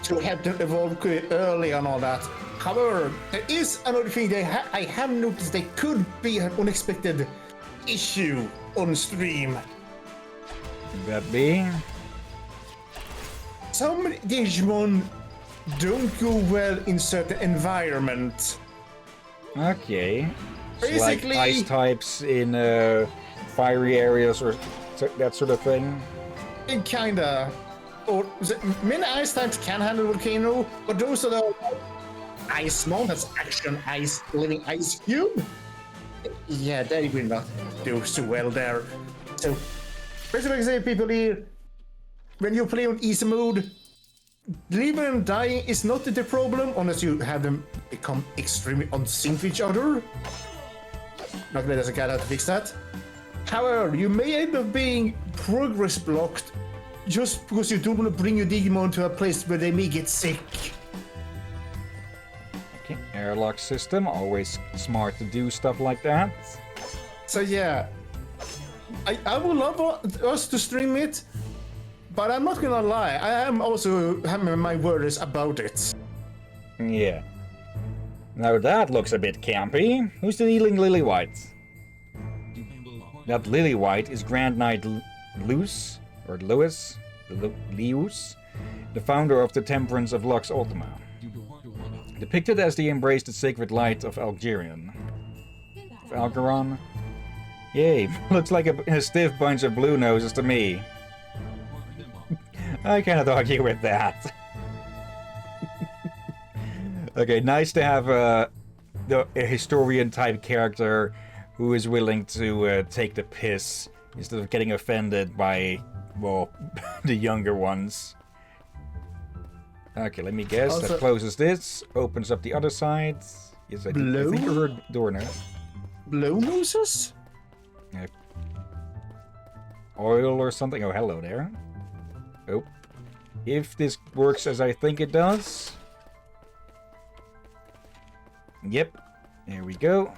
to have them evolve early and all that. However, there is another thing that I have noticed there could be an unexpected issue on stream. Could that be? Some Digimon don't go well in certain environments. Okay. Basically, like ice types in fiery areas or that sort of thing. Kinda. Or many ice types can handle volcano, but those are the ice mon, that's action ice, living ice cube. Yeah, they will not do so well there. So, basically, say people here, when you play on easy mode, living and dying is not the problem unless you have them become extremely unsync with each other. Luckily, there's a guy how to fix that. However, you may end up being progress blocked just because you don't want to bring your Digimon to a place where they may get sick. Okay, airlock system, always smart to do stuff like that. So yeah, I would love us to stream it, but I'm not gonna lie. I am also having my worries about it. Yeah. Now that looks a bit campy. Who's the kneeling Lily-White? That Lily-White is Grand Knight Lewis, Leus, the founder of the Temperance of Lux Ultima. Depicted as the embraced sacred light of Algerian. Of Algeron? Yay, looks like a stiff bunch of blue noses to me. I cannot argue with that. Okay, nice to have a historian-type character who is willing to take the piss instead of getting offended by, well, the younger ones. Okay, let me guess. Also, that closes this, opens up the other side. Yes, I think I heard door now. Blue noses? Yeah. Oil or something? Oh, hello there. Oh. If this works as I think it does. Yep. There we go.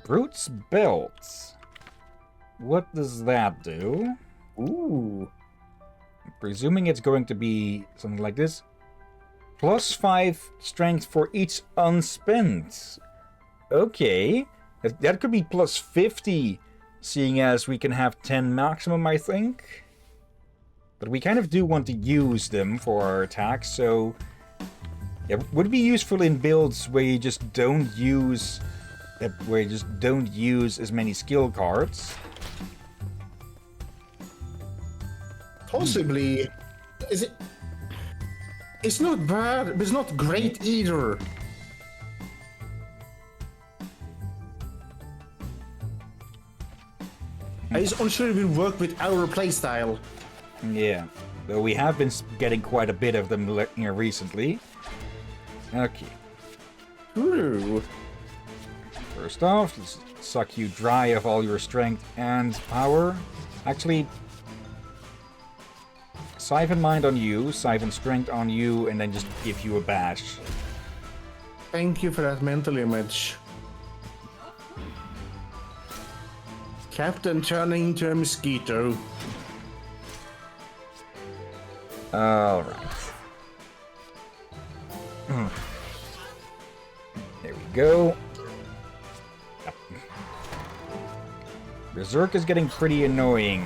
Brute's Belt. What does that do? Ooh. I'm presuming it's going to be something like this. +5 strength for each unspent. Okay. That could be +50, seeing as we can have 10 maximum, I think. But we kind of do want to use them for our attacks, so... Yeah, would it be useful in builds where you just don't use... as many skill cards? Possibly. Is it? It's not bad, but it's not great either. I just unsure it will work with our playstyle. Yeah, though we have been getting quite a bit of them recently. Okay. True. First off, let's suck you dry of all your strength and power. Actually, Siphon Mind on you, Siphon Strength on you, and then just give you a bash. Thank you for that mental image. Captain turning into a mosquito. Alright. There we go. Yep. Berserk is getting pretty annoying.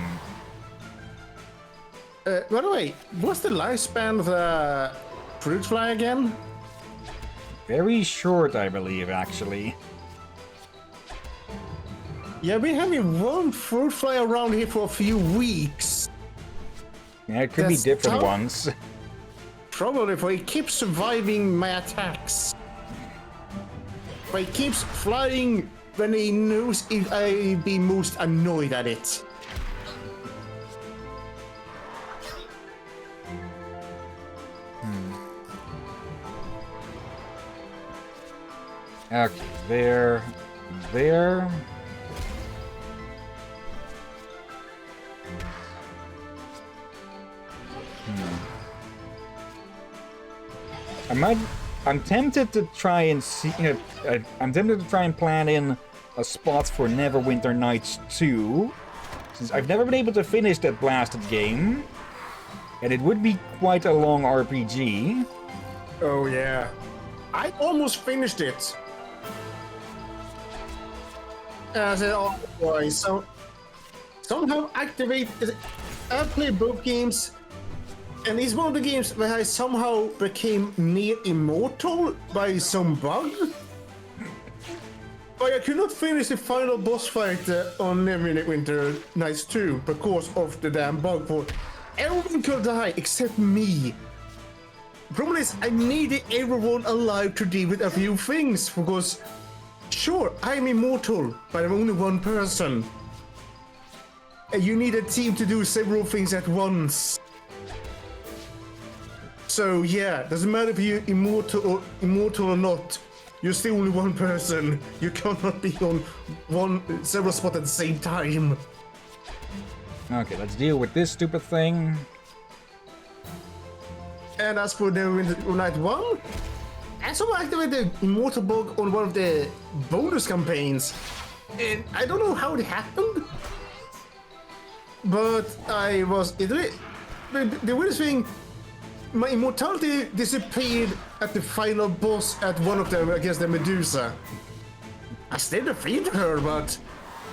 By the way, what's the lifespan of the fruit fly again? Very short, I believe, actually. Yeah, we having one fruit fly around here for a few weeks. Yeah, it could be That's different tough. ones. Probably if he keeps surviving my attacks. If he keeps flying when he knows if I'd be most annoyed at it. Okay, there. I'm tempted to try and see. I'm tempted to try and plan in a spot for Neverwinter Nights 2, since I've never been able to finish that blasted game, and it would be quite a long RPG. Oh yeah. I almost finished it. I said, oh boy, so somehow activate. I played both games, and it's one of the games where I somehow became near immortal by some bug. But I could not finish the final boss fight on Neverwinter Nights 2 because of the damn bug. For everyone could die except me. Problem is, I needed everyone alive to deal with a few things, because sure, I'm immortal, but I'm only one person. And you need a team to do several things at once. So yeah, doesn't matter if you're immortal or not, you're still only one person. You cannot be on several spots at the same time. Okay, let's deal with this stupid thing. And as for Neverwinter Night 1, I somehow activated the Immortal bug on one of the bonus campaigns. And I don't know how it happened, but the weirdest thing, my immortality disappeared at the final boss at one of them against the Medusa. I still defeated her, but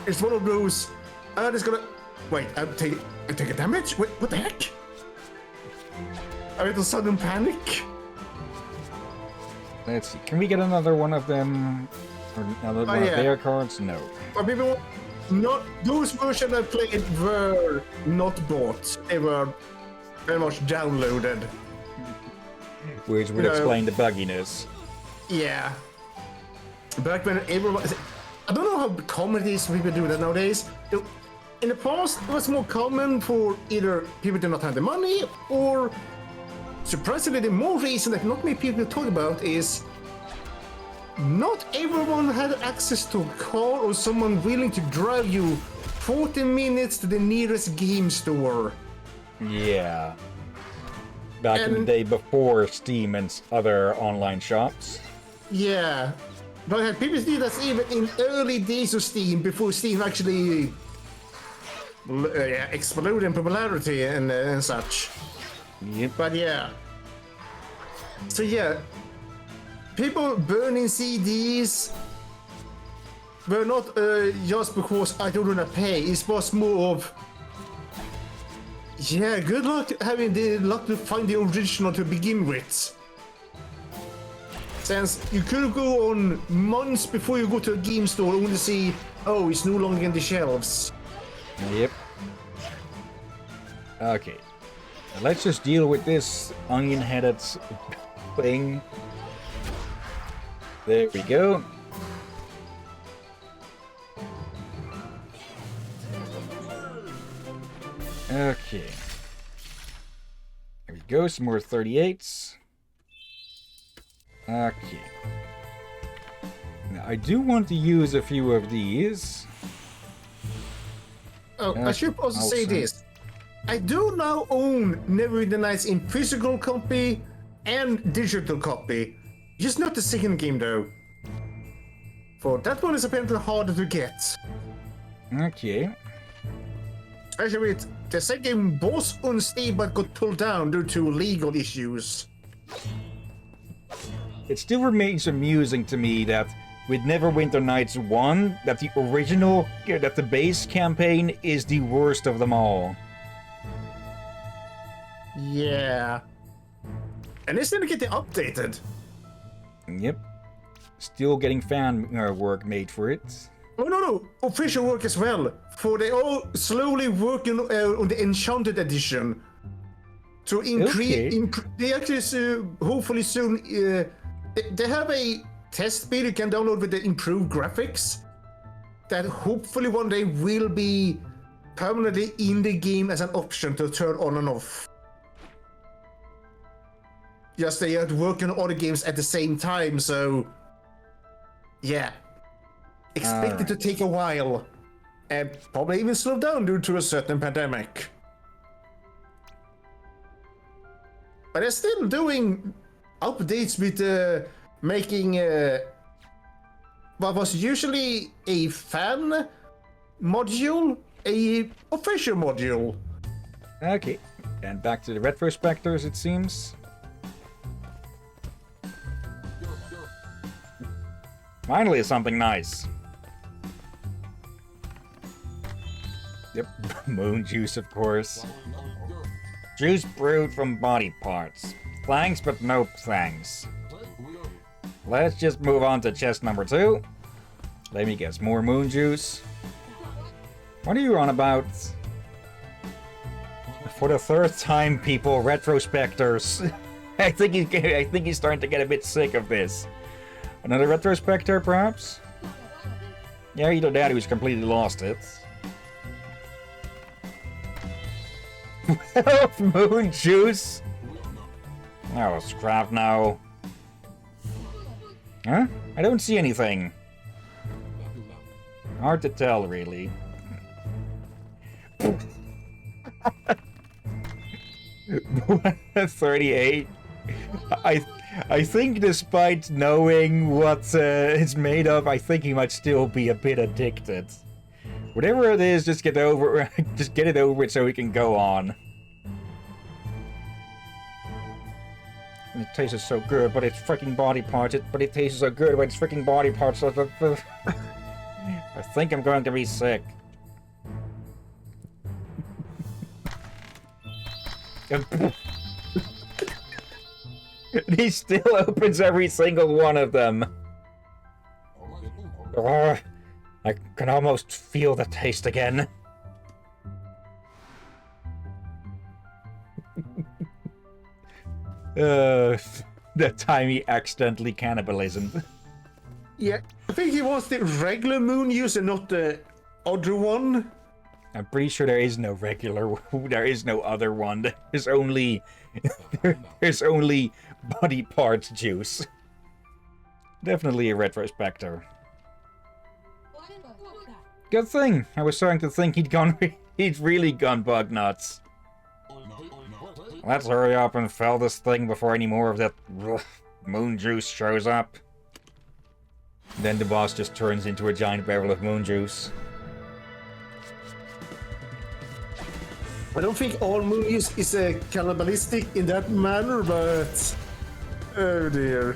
it's one of those. I'm just gonna wait. I take a damage. Wait, what the heck? I had a sudden panic. Let's see. Can we get another one of them? Or another one of their cards? No. But people, not those versions I played were not bought. They were very much downloaded. Which would explain the bugginess. Yeah. Back when everyone, I don't know how common it is for people to do that nowadays. In the past, it was more common for either people do not have the money, or surprisingly, the more reason that not many people talk about is not everyone had access to a car or someone willing to drive you 40 minutes to the nearest game store. Yeah. Back in the day before Steam and other online shops. Yeah. But I had people do that even in early days of Steam, before Steam actually exploded in popularity and such. Yep. But yeah. So yeah, people burning CDs were not just because I don't want to pay. It was more of, yeah, good luck having the luck to find the original to begin with. Since you could go on months before you go to a game store only to see, oh, it's no longer in the shelves. Yep. Okay. Let's just deal with this onion-headed thing. There we go. Okay. There we go, some more 38s. Okay. Now, I do want to use a few of these. Oh, I should also say this. I do now own Neverwinter Nights in physical copy and digital copy. Just not the second game though. For that one is apparently harder to get. Okay. Especially with the second game was on Steam but got pulled down due to legal issues. It still remains amusing to me that with Neverwinter Nights 1, that the original, that the base campaign is the worst of them all. Yeah. And they still getting updated. Yep. Still getting fan work made for it. Oh no, official work as well. For they all slowly working on the Enchanted edition. To increase, they actually hopefully soon, they have a test beta you can download with the improved graphics. That hopefully one day will be permanently in the game as an option to turn on and off. Just they are working on other games at the same time, so yeah. Expect it to take a while. And probably even slow down due to a certain pandemic. But they're still doing updates with making what was usually a fan module, a official module. Okay. And back to the retrospectors, it seems. Finally, something nice. Yep, moon juice, of course. Juice brewed from body parts. Flanks, but no fangs. Let's just move on to chest number 2. Let me guess, more moon juice. What are you on about? For the third time, people, retrospectors. I think he's starting to get a bit sick of this. Another retrospector, perhaps? Yeah, either that or he's completely lost it. 12 moon juice? Oh, scrap now. Huh? I don't see anything. Hard to tell, really. 38? I I think despite knowing what it's made of, I think he might still be a bit addicted. Whatever it is, just get just get it over with so we can go on. And it tasted so good, but it's freaking body parts. But it tastes so good, but it's freaking body parts. I think I'm going to be sick. He still opens every single one of them. Oh, I can almost feel the taste again. That time he accidentally cannibalismed. Yeah, I think he wants the regular moon use and not the other one. I'm pretty sure there is no regular, there is no other one. There's only body parts juice. Definitely a retrospector. Good thing. I was starting to think he'd really gone bug nuts. Let's hurry up and fill this thing before any more of that moon juice shows up. Then the boss just turns into a giant barrel of moon juice. I don't think all moon use is cannibalistic in that manner, but oh dear.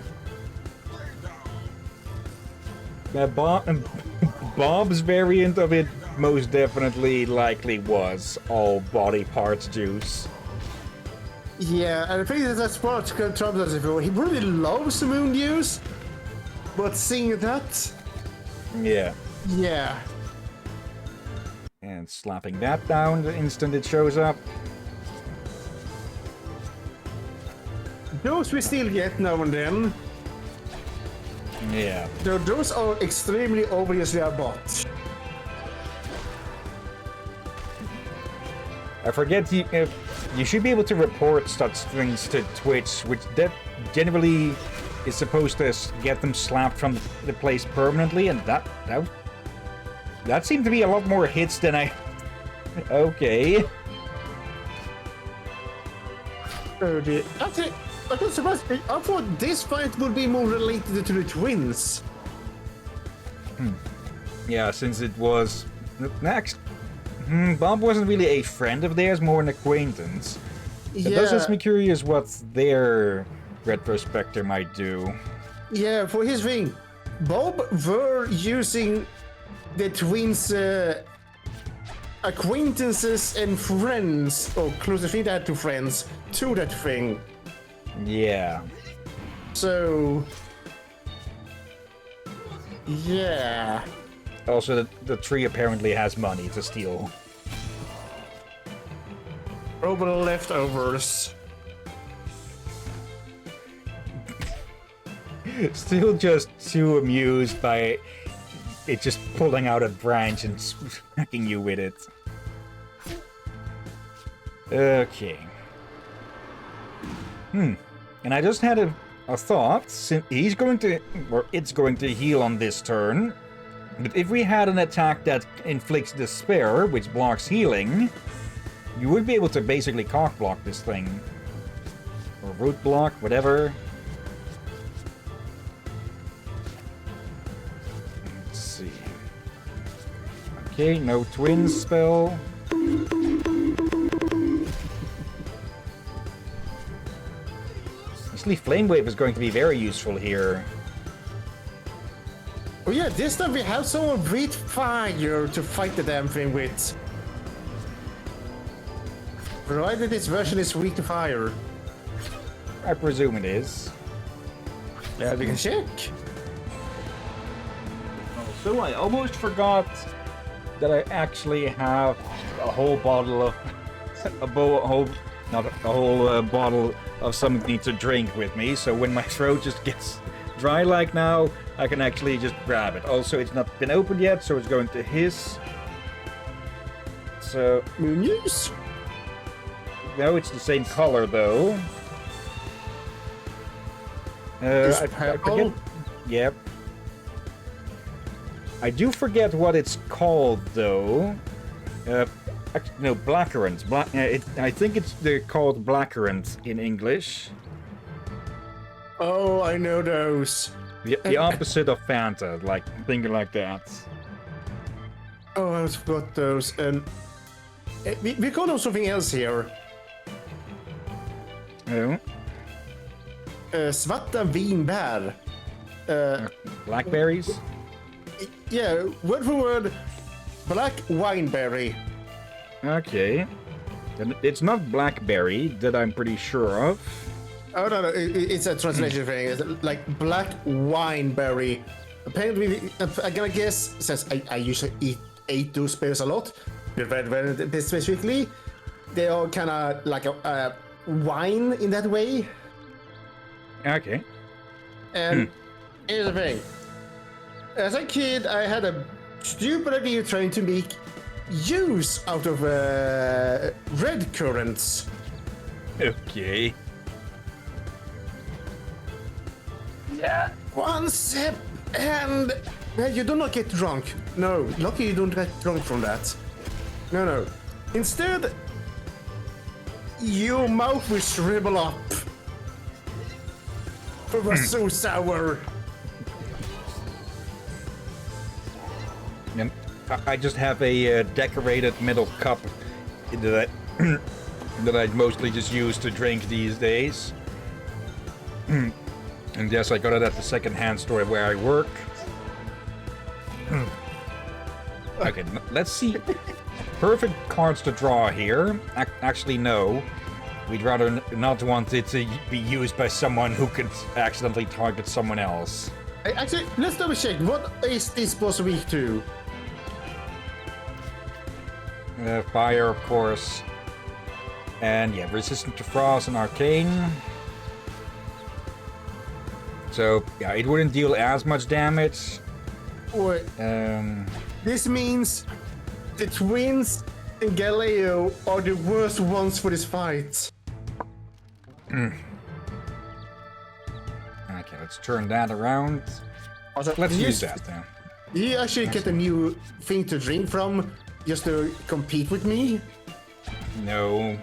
Bob's variant of it most definitely likely was all body parts juice. Yeah, and I think that's what Trump does before. He really loves the moon use, but seeing that, yeah. Yeah. And slapping that down the instant it shows up. Those we still get now and then. Yeah. Those are extremely obviously a bot. I forget you should be able to report such things to Twitch, which that generally is supposed to get them slapped from the place permanently, and that seemed to be a lot more hits than I... Okay. Oh dear. Actually, I was surprised. I thought this fight would be more related to the twins. Yeah, since it was... Next. Bob wasn't really a friend of theirs, more an acquaintance. It does makes me curious what their retrospector might do. Yeah, for his thing, Bob were using the twins' acquaintances and friends, or closer thing that to friends, to that thing. Yeah. So... yeah. Also, the tree apparently has money to steal. Over the leftovers. Still just too amused by it just pulling out a branch and smacking you with it. Okay. And I just had a thought. Since he's going to, or it's going to heal on this turn. But if we had an attack that inflicts despair, which blocks healing, you would be able to basically cock block this thing. Or root block, whatever. Let's see. Okay, no twin spell. Actually, Flame Wave is going to be very useful here. Oh yeah, this time we have someone with fire to fight the damn thing with. Provided this version is weak to fire. I presume it is. Yeah, we can check. So I almost forgot that I actually have a whole bottle of... not a whole bottle of something to drink with me, so when my throat just gets dry like now, I can actually just grab it. Also, it's not been opened yet, so it's going to hiss. So... Moon use? No, it's the same color, though. I forget... Yep. I do forget what it's called, though. No, blackcurrant. I think they're called blackcurrant in English. Oh, I know those. The opposite of Fanta, like thinking like that. Oh, I forgot those. And we got on something else here. Oh, Svarta vinbär. blackberries? Yeah, word for word, black wineberry. Okay. And it's not blackberry, that I'm pretty sure of. Oh no, it's a translation thing. It's like black wineberry. Apparently, I'm gonna guess since I usually ate those berries a lot, very specifically, they are kind of like a wine in that way. Okay. And here's the thing. As a kid, I had a stupid idea trying to make juice out of red currants. Okay. Yeah. One sip and you do not get drunk. No, lucky you don't get drunk from that. No. Instead, your mouth will shrivel up. It was so sour. And I just have a decorated metal cup that that I mostly just use to drink these days. And yes, I got it at the second-hand store where I work. Okay, let's see. Perfect cards to draw here. Actually, no. We'd rather not want it to be used by someone who could accidentally target someone else. Actually, let's double check. What is this supposed to be to? Fire, of course. And yeah, resistant to frost and arcane. So yeah, it wouldn't deal as much damage. Or this means the twins and Galileo are the worst ones for this fight. Okay, let's turn that around. Also, Let's use that then. You actually get a new thing to drink from just to compete with me. No. There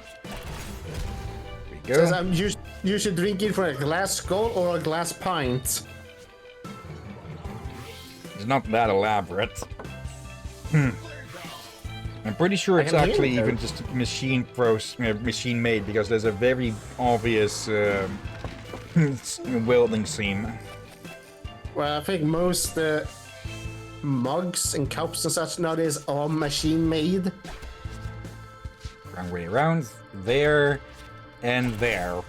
we go. Because I'm usually drinking from a glass skull or a glass pint. It's not that elaborate. I'm pretty sure it's can hear actually it, though. even just machine made because there's a very obvious welding seam. Well, I think most mugs and cups and such nowadays are machine made. Wrong way around. There and there.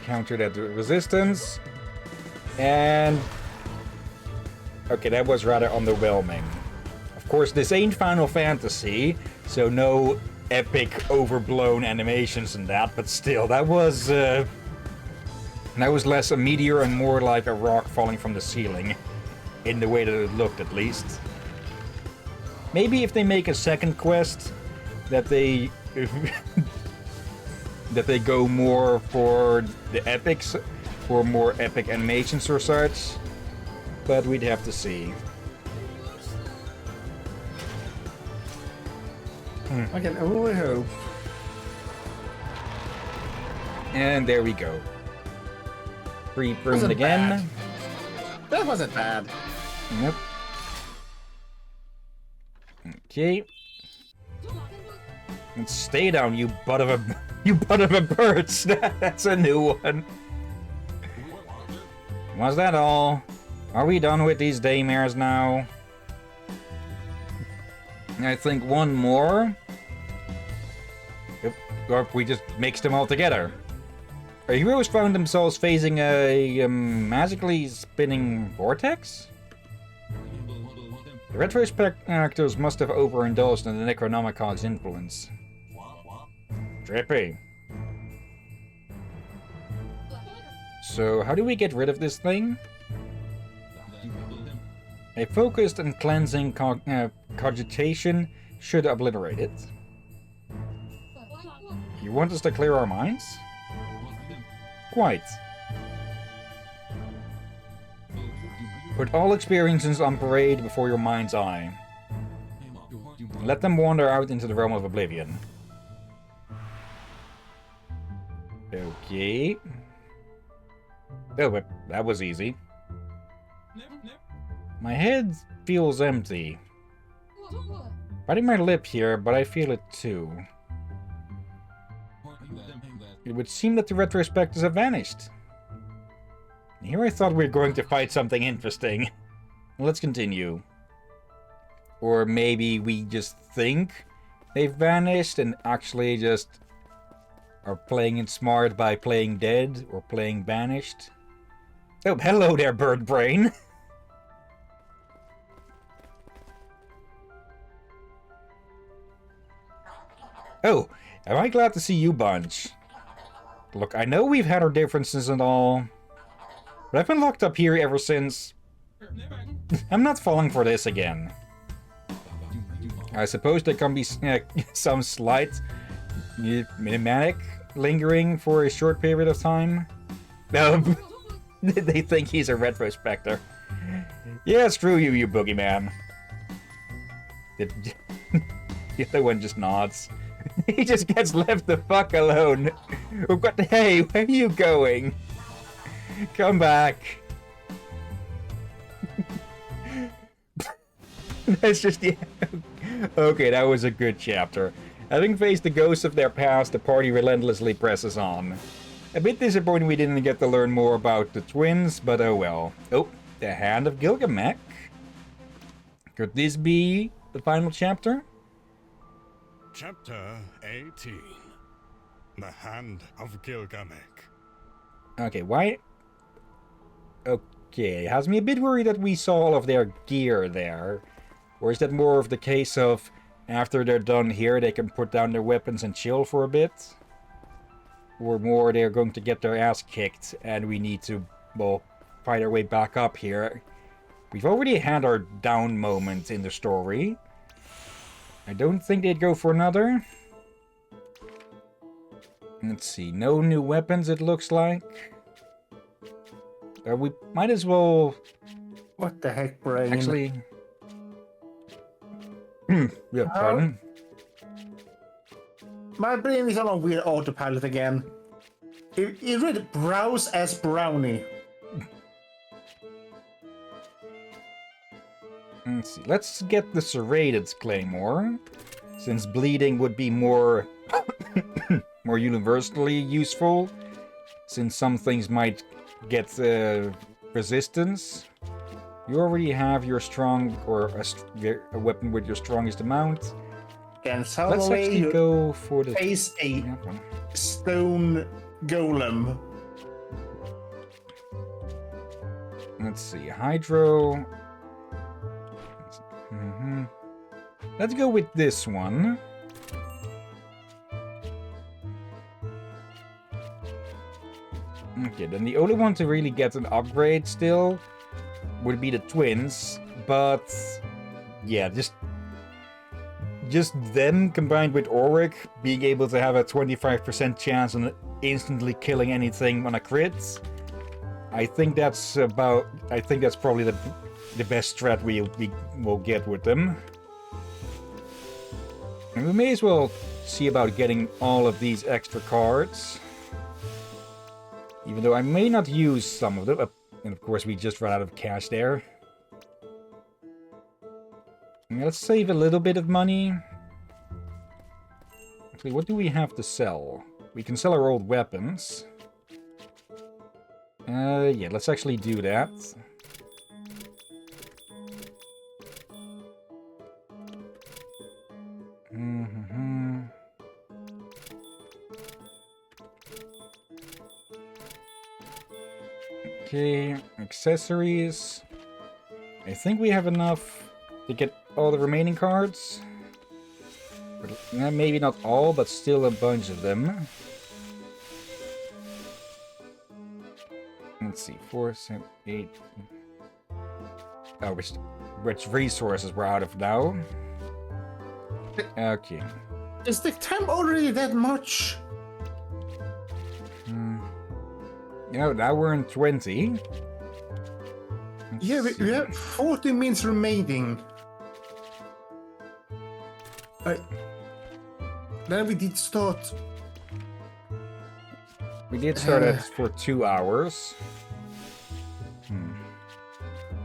Counter that resistance. And... okay, that was rather underwhelming. Of course, this ain't Final Fantasy, so no epic, overblown animations and that, but still, that was less a meteor and more like a rock falling from the ceiling. In the way that it looked, at least. Maybe if they make a second quest, that they... that they go more for the epics, for more epic animations or such. But we'd have to see. I can only hope. And there we go. Free pruned Wasn't again. bad. That wasn't bad. Yep. Okay. And stay down, you butt of a bird. That's a new one. Was that all? Are we done with these daymares now? I think one more. Or we just mix them all together. Our heroes found themselves facing a magically spinning vortex? The retrospect actors must have overindulged in the Necronomicon's influence. Trippy. So, how do we get rid of this thing? A focused and cleansing cogitation should obliterate it. You want us to clear our minds? Quite. Put all experiences on parade before your mind's eye. Let them wander out into the realm of oblivion. Okay. Oh, but that was easy. My head feels empty. Biting my lip here, but I feel it too. It would seem that the retrospectors have vanished. Here I thought we were going to fight something interesting. Let's continue. Or maybe we just think they've vanished and actually just are playing it smart by playing dead or playing banished. Oh, hello there, bird brain. Oh, am I glad to see you, Bunch? Look, I know we've had our differences and all, but I've been locked up here ever since. I'm not falling for this again. I suppose there can be some slight minimanic lingering for a short period of time. They think he's a retrospector. Yeah, screw you, you boogeyman. The other one just nods. He just gets left the fuck alone. What the hey, where are you going? Come back. That's just the... Okay, that was a good chapter. Having faced the ghosts of their past, the party relentlessly presses on. A bit disappointing we didn't get to learn more about the twins, but oh well. Oh, the Hand of Gilgamech. Could this be the final chapter? Chapter 18. The Hand of Gilgamech. Okay, why... Okay, it has me a bit worried that we saw all of their gear there. Or is that more of the case of, after they're done here, they can put down their weapons and chill for a bit? Or more, they're going to get their ass kicked, and we need to, well, fight our way back up here. We've already had our down moment in the story. I don't think they'd go for another. Let's see, no new weapons it looks like. We might as well... What the heck, brain? Actually... yeah, pardon? My brain is on a weird autopilot again. It read browse as brownie. Let's see. Let's get the serrated claymore, since bleeding would be more more universally useful, since some things might get resistance. You already have your strong, or a weapon with your strongest amount. And Let's suddenly actually go for the face a stone golem. Let's see, Hydro. Let's go with this one. Okay, then the only one to really get an upgrade still would be the twins, but yeah, just them combined with Auric being able to have a 25% chance on instantly killing anything on a crit. I think that's probably the best strat we will get with them. And we may as well see about getting all of these extra cards. Even though I may not use some of them. And of course we just ran out of cash there. Let's save a little bit of money. Actually, what do we have to sell? We can sell our old weapons. Yeah, let's actually do that. Okay, accessories. I think we have enough to get all the remaining cards. Maybe not all, but still a bunch of them. Let's see, 4, 7, 8. Oh, which resources we're out of now? Okay. Is the time already that much? You know, now we're in 20. Yeah, we have 40 minutes remaining. Then we did start. We did start it for 2 hours.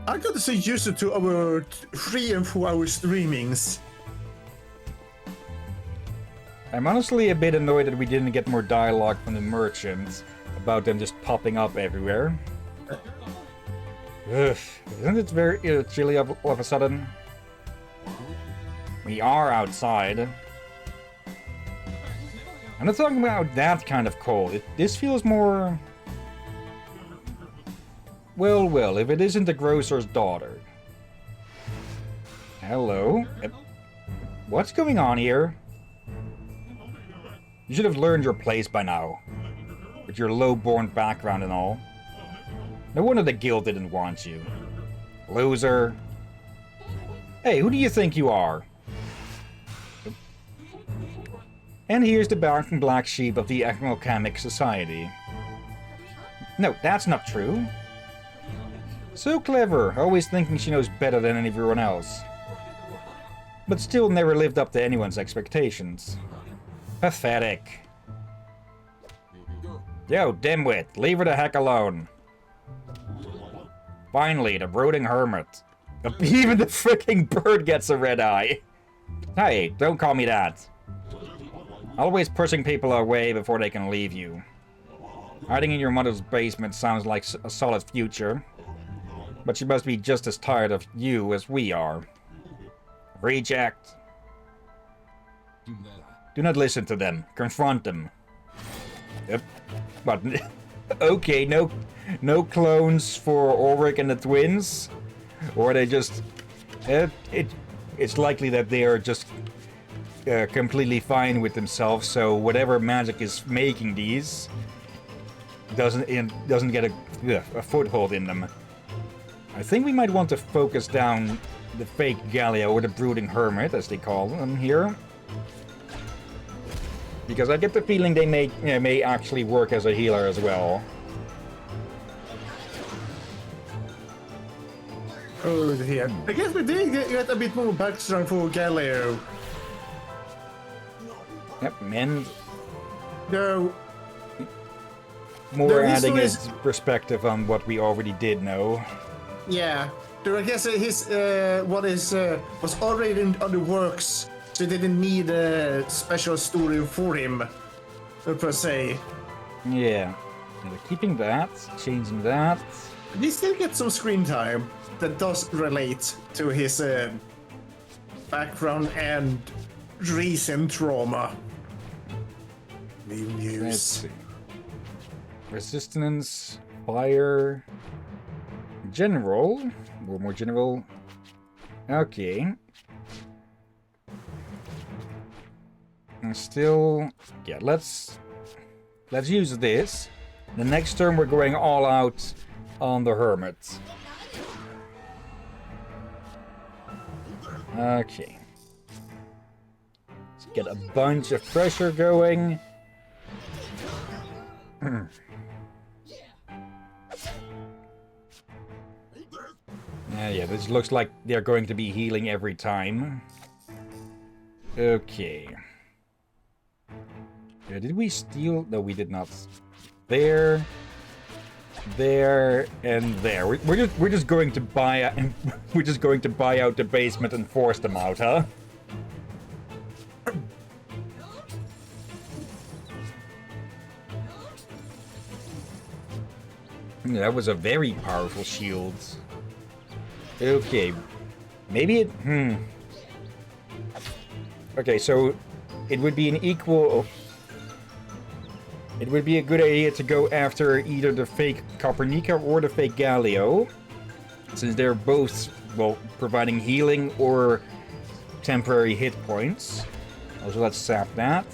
I got to say used to our 3 and 4 hour streamings. I'm honestly a bit annoyed that we didn't get more dialogue from the merchants about them just popping up everywhere. Ugh, isn't it very chilly all of a sudden? We are outside. I'm not talking about that kind of cold. This feels more... Well, if it isn't the grocer's daughter. Hello? What's going on here? You should have learned your place by now. With your low-born background and all. No wonder the guild didn't want you. Loser. Hey, who do you think you are? And here's the black sheep of the Gilgamech Society. No, that's not true. So clever, always thinking she knows better than everyone else. But still never lived up to anyone's expectations. Pathetic. Yo, dimwit, leave her the heck alone. Finally, the brooding hermit. Even the freaking bird gets a red eye. Hey, don't call me that. Always pushing people away before they can leave you. Hiding in your mother's basement sounds like a solid future. But she must be just as tired of you as we are. Reject. Do not listen to them. Confront them. Yep. But okay, no clones for Ulrich and the twins, or they just it's likely that they are just completely fine with themselves. So whatever magic is making these doesn't get a foothold in them. I think we might want to focus down the fake Gallia, or the brooding hermit, as they call them here. Because I get the feeling they may actually work as a healer as well. Oh dear. I guess we did get a bit more background for Galileo. Yep, and No. more adding his perspective on what we already did know. Yeah. So I guess his was already on the works, so they didn't need a special story for him, per se. Yeah. And we're keeping that, changing that. He still gets some screen time that does relate to his background and recent trauma. New Let's news. see. Resistance, fire, general, more general. Okay. And still, yeah. Let's use this. The next turn we're going all out on the hermit. Okay. Let's get a bunch of pressure going. Yeah, this looks like they're going to be healing every time. Okay. Did we steal? No, we did not. There, and there. We're just going to buy we're just going to buy out the basement and force them out, huh? That was a very powerful shield. Okay. Maybe it... Okay, so it would be an equal... It would be a good idea to go after either the fake Copernica or the fake Galileo, since they're both, well, providing healing or temporary hit points. Also, let's sap that.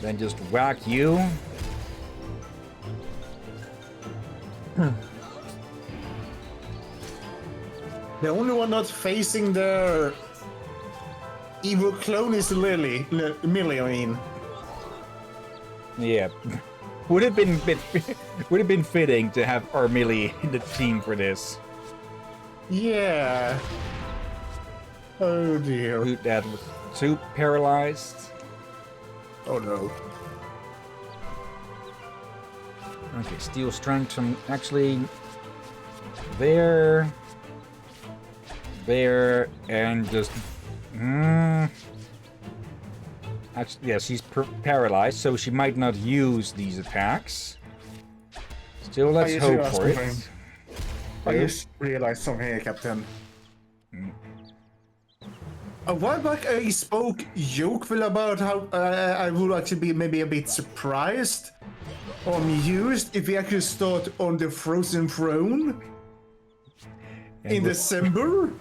Then just whack you. The only one not facing the evil clone is Millie, I mean. Yeah. Would have been fitting to have our Millie in the team for this. Yeah. Oh dear. That was too paralyzed. Oh no. Okay, steel strength from actually there, and just. Actually, yeah, she's paralyzed, so she might not use these attacks. Still, let's hope for it. I just realized something here, Captain. A while back, I spoke jokeful about how I would actually be maybe a bit surprised or amused if we actually start on the Frozen Throne in December.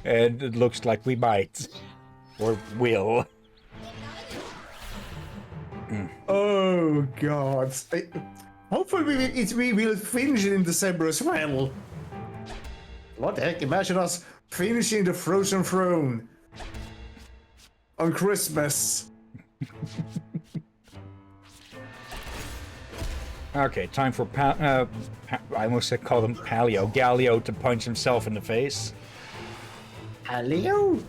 And it looks like we might. Or will. Oh god. Hopefully we will finish it in December as well. What the heck? Imagine us finishing the Frozen Throne on Christmas. Okay, time for I almost said call him Galio to punch himself in the face. Paleo?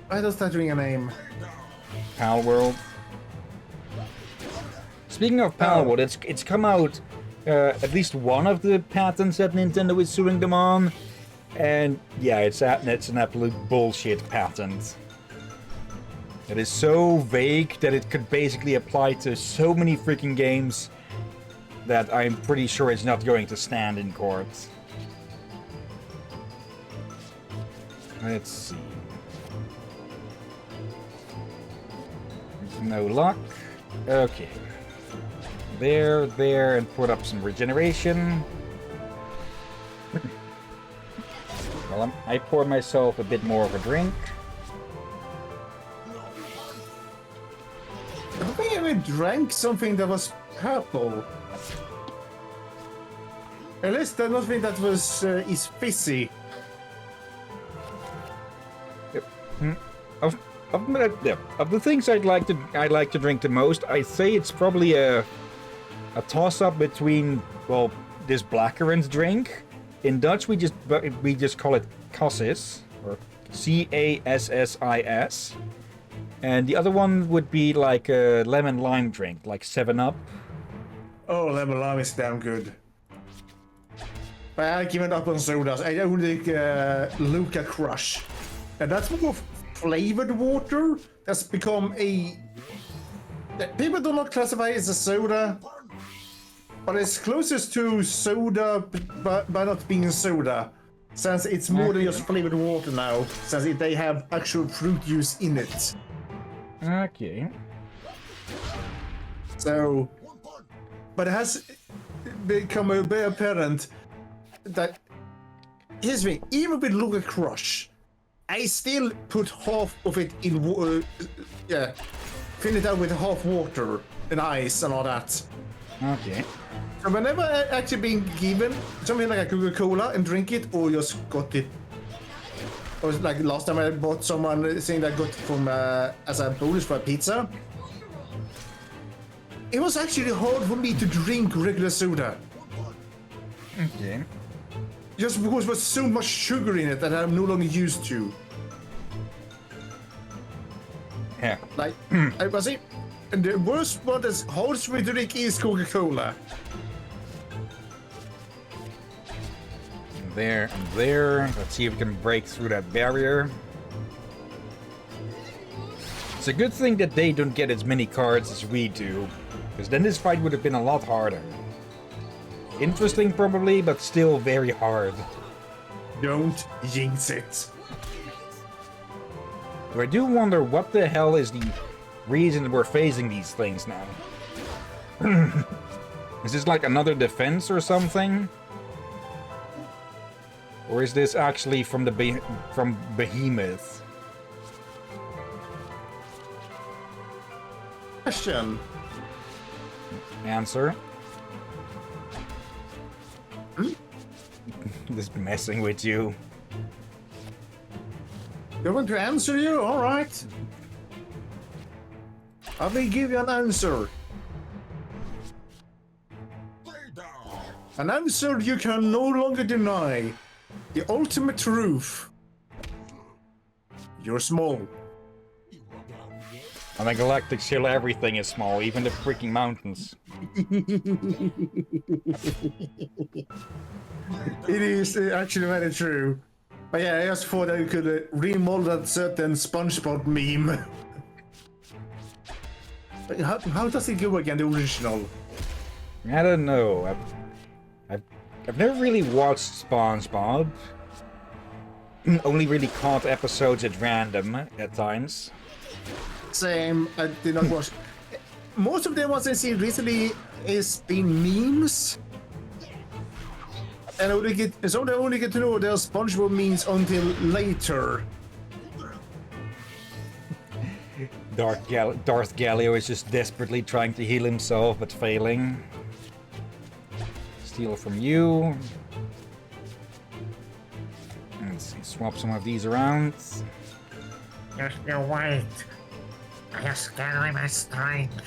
Why does that ring a name? Pal World. Speaking of Pal World, it's come out. At least one of the patents that Nintendo is suing them on, and yeah, it's an absolute bullshit patent. It is so vague that it could basically apply to so many freaking games that I'm pretty sure it's not going to stand in court. Let's see. No luck. Okay. There, and put up some regeneration. Well, I pour myself a bit more of a drink. I don't think I ever drank something that was purple. At least there's nothing that was is fizzy. Of the things I'd like to drink the most, I'd say it's probably a toss-up between, well, this blackcurrant drink. In Dutch, we just call it cassis, or Cassis, and the other one would be like a lemon lime drink, like 7-Up. Oh, lemon lime is damn good. But I give it up on sodas. I only Luca Crush, and that's more flavored water. That's become a. People do not classify it as a soda. But it's closest to soda, but not being soda, since it's more than just flavored water now, since they have actual fruit juice in it. Okay. So, but it has become a bit apparent that, here's the thing, even with Luca Crush, I still put half of it in water, fill it out with half water and ice and all that. Okay. So whenever I actually been given something like a Coca-Cola and drink it, or just got it, or like last time I bought someone saying that I got it from as a bonus for a pizza, it was actually hard for me to drink regular soda. Okay. Just because there was so much sugar in it that I'm no longer used to. Yeah. Like, I was it. And the worst one that's hard for me to drink is Coca-Cola. There and there. Let's see if we can break through that barrier. It's a good thing that they don't get as many cards as we do, because then this fight would have been a lot harder. Interesting probably, but still very hard. Don't jinx it. So I do wonder what the hell is the reason we're facing these things now. Is this like another defense or something? Or is this actually from the from Behemoth? Question. Answer. Just messing with you. Going to answer you? Alright. I will give you an answer. An answer you can no longer deny. The ultimate roof. You're small. On the Galactic Shield, everything is small, even the freaking mountains. It is actually very true. But yeah, I just thought I could remold that certain SpongeBob meme. But how does it go again, the original? I don't know. I've never really watched SpongeBob. Only really caught episodes at random at times. Same, I did not watch. Most of them ones I see recently is been memes. And I only get to know their SpongeBob memes until later. Darth Galileo is just desperately trying to heal himself, but failing. Steal from you. Let's see, swap some of these around. You're white. I have scattered my strength.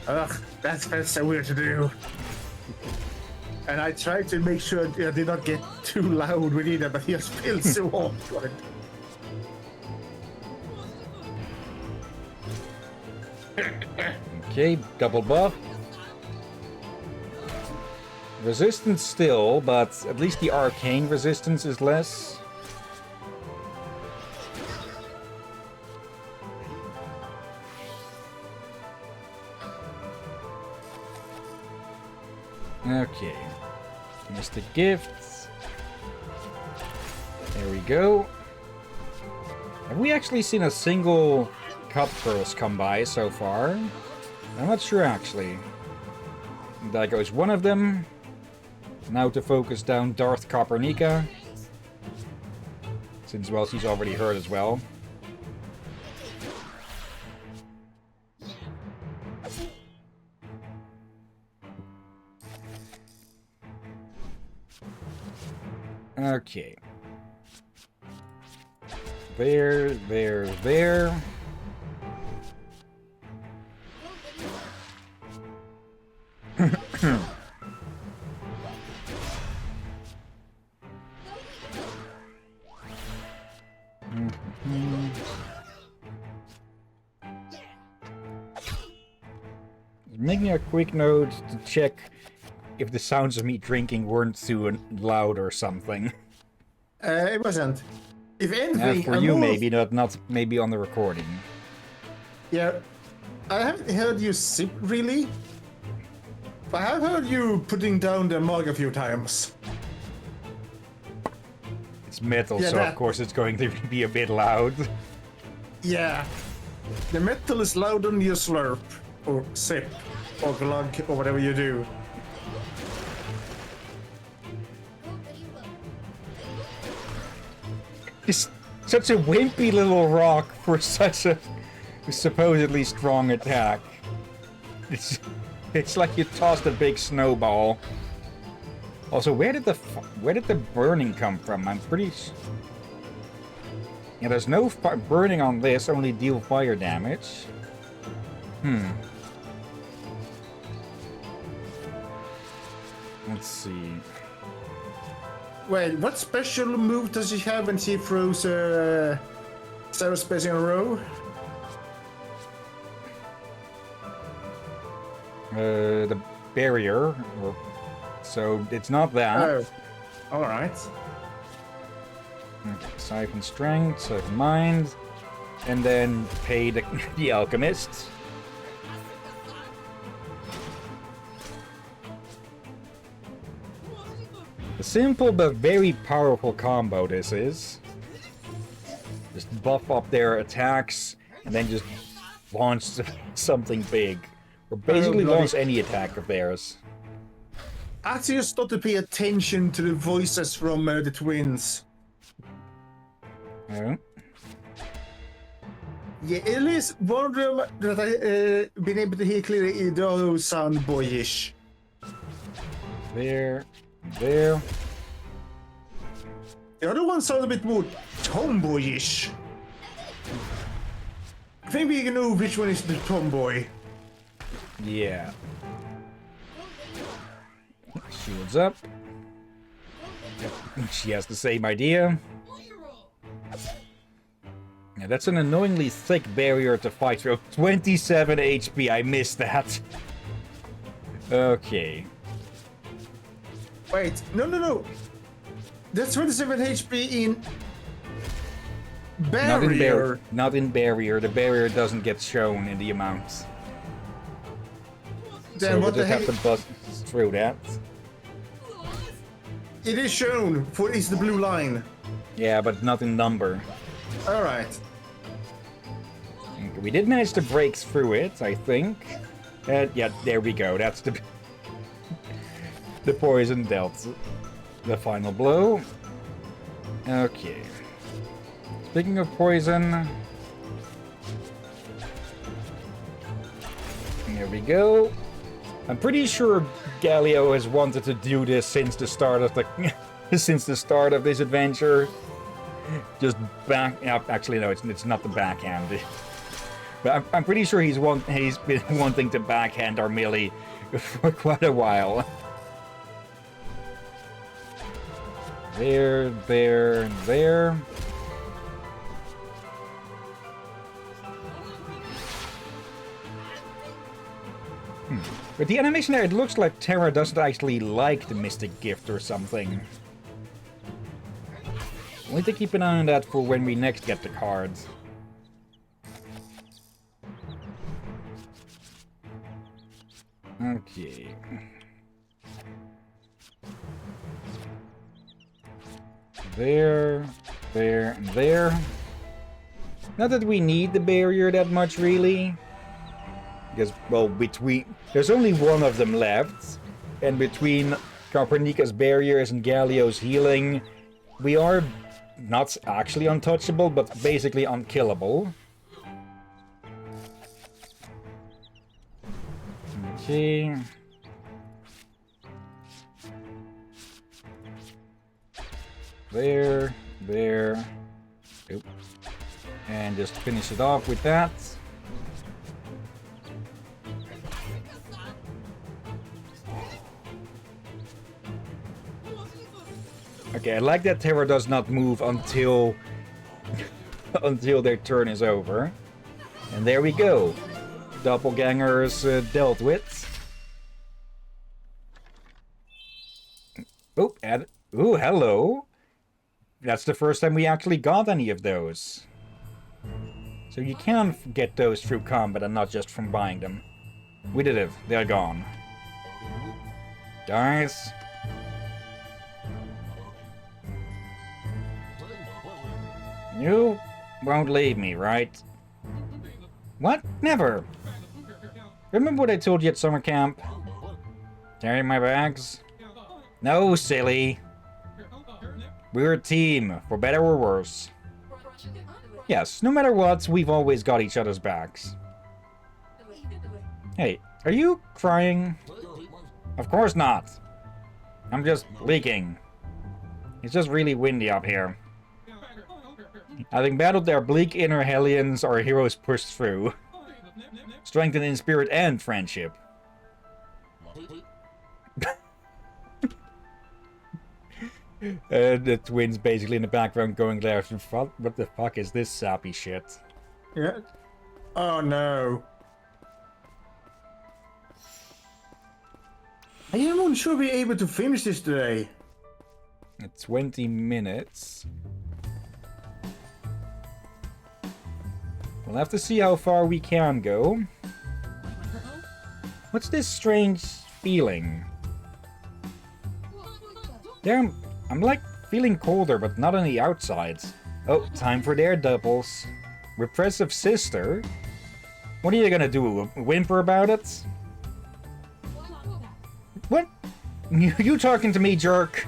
Ugh, that felt so weird to do. And I tried to make sure I did not get too loud with either, but he just feels so awkward. Okay, double buff. Resistance still, but at least the arcane resistance is less. Okay. Mystic Gifts. There we go. Have we actually seen a single cup curse come by so far? I'm not sure actually. There goes one of them. Now to focus down Darth Copernica. Since, well, she's already hurt as well. Okay. There. Making a quick note to check if the sounds of me drinking weren't too loud or something. It wasn't. If anything, for you, maybe not maybe on the recording. Yeah, I haven't heard you sip really, but I have heard you putting down the mug a few times. It's metal, Yeah, so of course it's going to be a bit loud. Yeah, the metal is louder than your slurp, or sip, or glug, or whatever you do. It's such a wimpy little rock for such a supposedly strong attack. It's like you tossed a big snowball. Also, where did the burning come from? I'm pretty. Yeah, there's no burning on this. Only deal fire damage. Let's see. Wait, what special move does she have when she throws Cyberspace in a row? The barrier. So it's not that. Oh, all right. Okay, Siphon Strength, Siphon Mind, and then pay the Alchemist. A simple but very powerful combo this is. Just buff up their attacks, and then just launch something big. Or basically launch any attack of theirs. Actually, just start to pay attention to the voices from the twins. Yeah. Yeah, at least one of them that I been able to hear clearly, it does sound boyish. There. The other one sounds a bit more tomboyish. I think we can know which one is the tomboy. Yeah. Shields up. She has the same idea. Yeah, that's an annoyingly thick barrier to fight through. 27 HP, I missed that. Okay. Wait, no. That's 27 HP in barrier. Not in barrier. The barrier doesn't get shown in the amounts. Then So what we'll the just heck? have to bust through that. It is shown for is the blue line. Yeah, but not in number. All right. Okay, we did manage to break through it, I think. Yeah, there we go. That's the the poison dealt the final blow. Okay. Speaking of poison, here we go. I'm pretty sure Galio has wanted to do this since the start of the since the start of this adventure. Just back up. Actually, no, it's not the backhand. But I'm pretty sure he's been wanting to backhand our melee for quite a while. There, and there. But the animation there, it looks like Terra doesn't actually like the Mystic Gift or something. We'll need to keep an eye on that for when we next get the cards. Okay. There, and there. Not that we need the barrier that much, really. Because, well, there's only one of them left. And between Copernica's barriers and Galio's healing, we are not actually untouchable, but basically unkillable. Okay. There. Oop. And just finish it off with that. Okay, I like that Terra does not move until until their turn is over. And there we go. Doppelgangers dealt with. Oh, ooh, hello. That's the first time we actually got any of those. So you can get those through combat and not just from buying them. We did it. They're gone. Dice. You won't leave me, right? What? Never. Remember what I told you at summer camp? Carrying my bags? No, silly. We're a team, for better or worse. Yes, no matter what, we've always got each other's backs. Hey, are you crying? Of course not. I'm just leaking. It's just really windy up here. Having battled their bleak inner Hellions, our heroes pushed through. Strengthened in spirit and friendship. The twins basically in the background going there. What the fuck is this sappy shit? Yeah. Oh no. I am unsure we're able to finish this today. 20 minutes. We'll have to see how far we can go. What's this strange feeling? Damn, I'm like feeling colder, but not on the outside. Oh, time for their doubles. Repressive sister? What are you gonna do, whimper about it? What? You talking to me, jerk?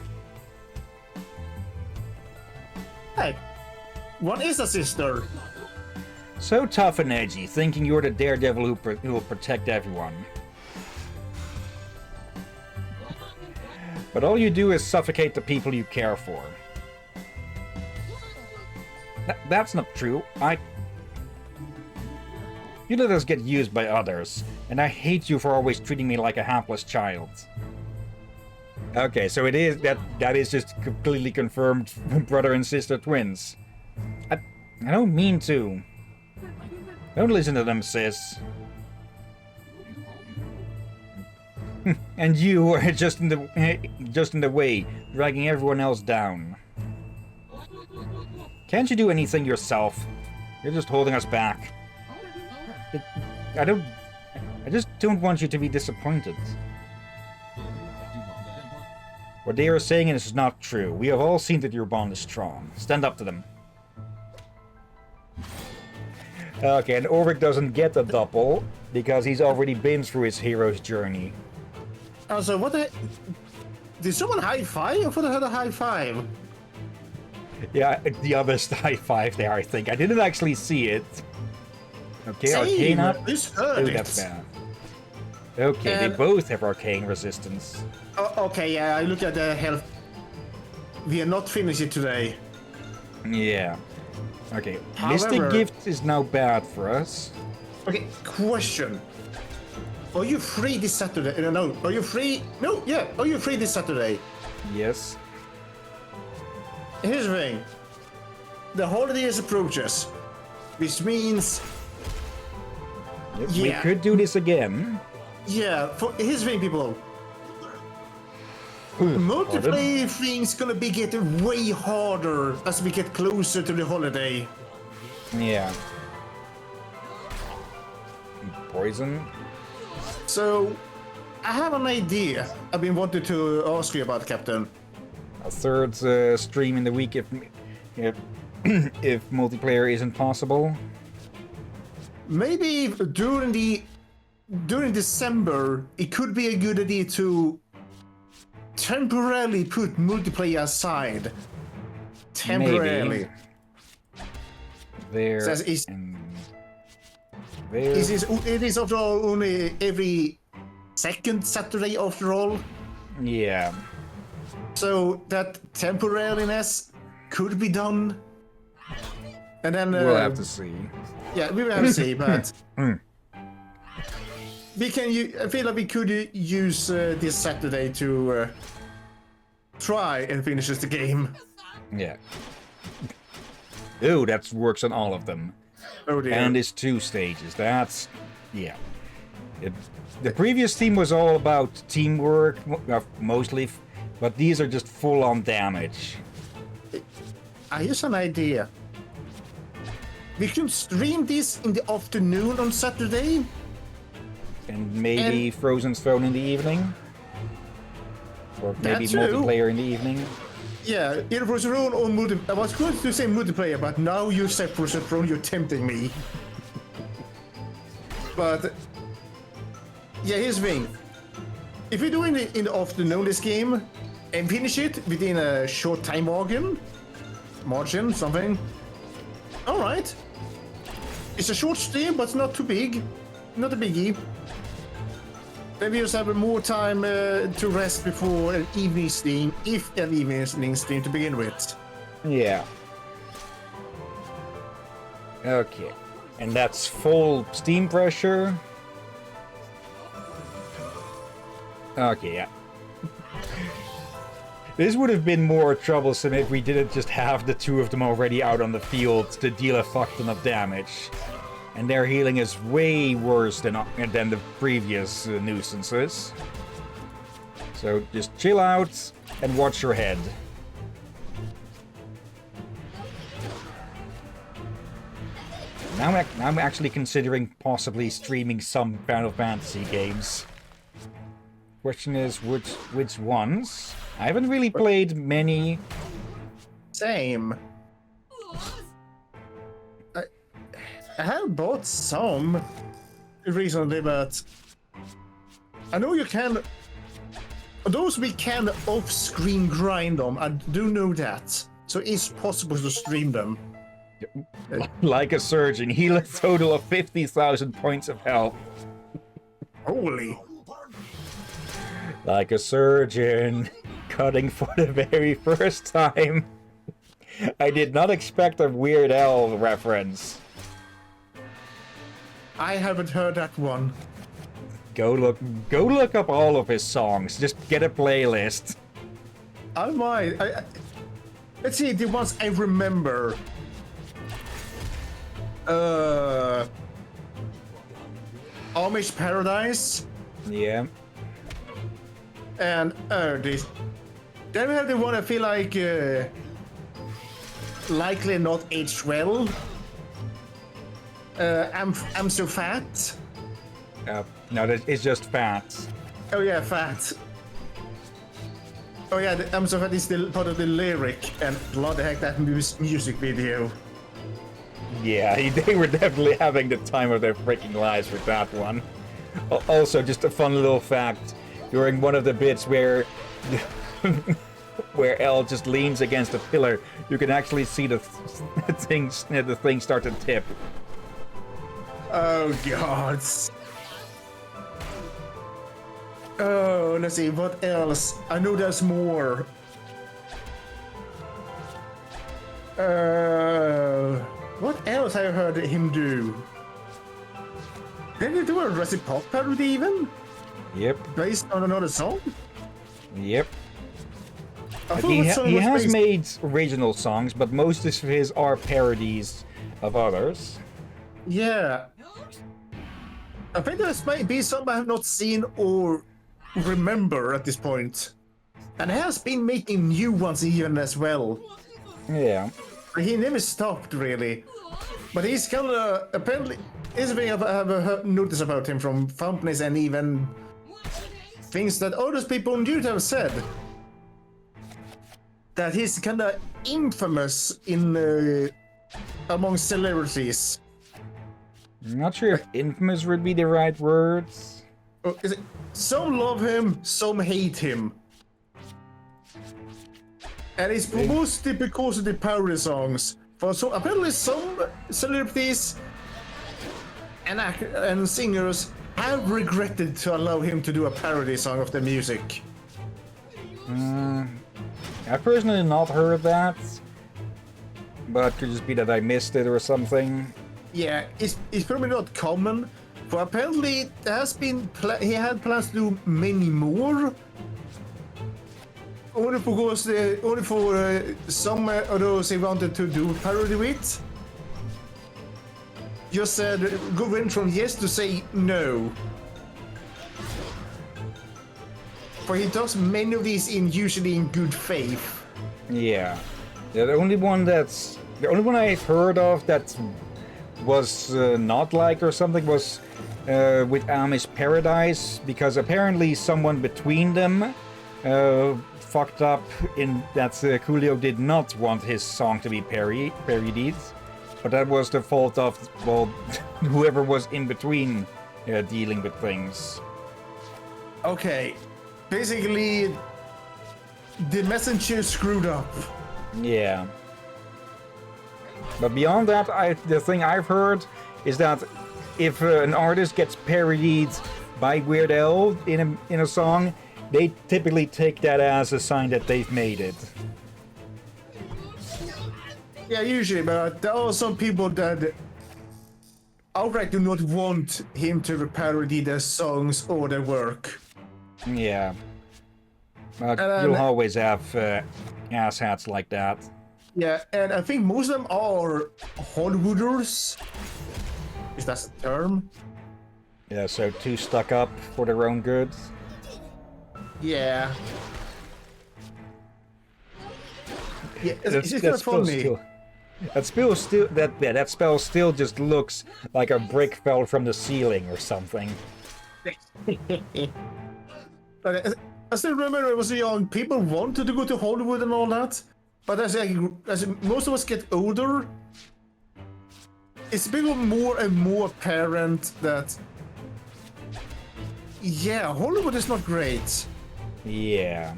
Hey, what is a sister? So tough and edgy, thinking you're the daredevil who will protect everyone. But all you do is suffocate the people you care for. That's not true. You let us get used by others, and I hate you for always treating me like a hapless child. Okay, so it is that is just completely confirmed brother and sister twins. I don't mean to. Don't listen to them, sis. And you are just in the way, dragging everyone else down. Can't you do anything yourself? You're just holding us back. I just don't want you to be disappointed. What they are saying is not true. We have all seen that your bond is strong. Stand up to them. Okay, and Orvik doesn't get the double because he's already been through his hero's journey. Also, what the... Did someone high five? I thought I heard a high five. Yeah, the others high five there, I think. I didn't actually see it. Okay, arcane up. Oh, that's bad. Okay, they both have arcane resistance. Oh, okay, yeah, I look at the health. We are not finished it today. Yeah. Okay, However, Mystic Gift is now bad for us. Okay, question. Are you free this Saturday? No, are you free? No, yeah, are you free this Saturday? Yes. Here's the thing. The holidays approaches, which means... Yes, Yeah. we could do this again. Yeah, here's the thing, people. Multiplayer thing's gonna be getting way harder as we get closer to the holiday. Yeah. Poison. So, I have an idea I've been wanting to ask you about, Captain. A third stream in the week if if multiplayer isn't possible. Maybe during December, it could be a good idea to temporarily put multiplayer aside. Temporarily. Maybe. There Says and there. It is after all only every second Saturday after all. Yeah. So that temporariness could be done. And then We'll have to see. yeah, we will have to see, but we can. I feel like we could use this Saturday to try and finish the game. Yeah. Ooh, that works on all of them. Oh dear. And it's 2 stages. That's... yeah. The previous team was all about teamwork, mostly, but these are just full-on damage. Here's an idea. We can stream this in the afternoon on Saturday. And maybe Frozen Throne in the evening? Or maybe That too. multiplayer in the evening? Yeah, either Frozen Throne or multiplayer. I was going to say multiplayer, but now you said Frozen Throne, you're tempting me. But yeah, here's the thing. If we're doing it in the afternoon, this game, and finish it within a short time margin, something. All right. It's a short stream, but it's not too big. Not a biggie. Then we just have more time to rest before an evening stream, if an evening stream to begin with. Yeah. Okay. And that's full steam pressure. Okay, yeah. This would have been more troublesome if we didn't just have the 2 of them already out on the field to deal a fuck ton of damage. And their healing is way worse than the previous nuisances. So just chill out and watch your head. Now I'm actually considering possibly streaming some Final Fantasy games. Question is which ones? I haven't really played many. Same. I have bought some recently, but I know you can. Those we can off-screen grind them. I do know that, so it's possible to stream them. Like a surgeon, heal a total of 50,000 points of health. Holy! Like a surgeon, cutting for the very first time. I did not expect a Weird Al reference. I haven't heard that one. Go look up all of his songs. Just get a playlist. I might. Let's see, the ones I remember. Amish Paradise. Yeah. And this. Then we have the one I feel like likely not aged well. I'm so fat. No, it's just fat. Oh yeah, fat. Oh yeah, I'm so fat is still part of the lyric, and what the heck that music video. Yeah, they were definitely having the time of their freaking lives with that one. Also, just a fun little fact, during one of the bits where where Elle just leans against a pillar, you can actually see the thing start to tip. Oh god. Oh, let's see, what else? I know there's more. What else have I heard him do? Did he do a Jurassic Park parody even? Yep. Based on another song? Yep. I thought He what song was has based- made original songs, but most of his are parodies of others. Yeah. I think this might be something I have not seen or remember at this point. And he has been making new ones even as well. Yeah. He never stopped really. But he's kind of apparently is a thing I've noticed about him from companies and even things that other people on YouTube have said. That he's kind of infamous in among celebrities. I'm not sure if infamous would be the right words. Is it, some love him, some hate him. And it's mostly because of the parody songs. For so apparently some celebrities and singers have regretted to allow him to do a parody song of the music. I've personally not heard that, but could just be that I missed it or something. Yeah, it's probably not common, but apparently there has been he had plans to do many more. Only because only for some of those he wanted to do parody with. Just said went from yes to say no. For he does many of these usually in good faith. Yeah. The only one I've heard of that was not like or something was with Amish Paradise, because apparently someone between them fucked up in that Coolio did not want his song to be parodied, but that was the fault of, well, whoever was in between dealing with things. Okay, basically the messenger screwed up. Yeah. But beyond that, the thing I've heard is that if an artist gets parodied by Weird Al in a song, they typically take that as a sign that they've made it. Yeah, usually, but there are some people that outright do not want him to parody their songs or their work. Yeah. But And, you'll always have asshats like that. Yeah, and I think most of them are Hollywooders. Is that a term? Yeah, so too stuck up for their own good. Yeah. Yeah, it's kind of funny. That spell still just looks like a brick fell from the ceiling or something. But I still remember when I was young, people wanted to go to Hollywood and all that. But as most of us get older, it's becoming more and more apparent that, yeah, Hollywood is not great. Yeah.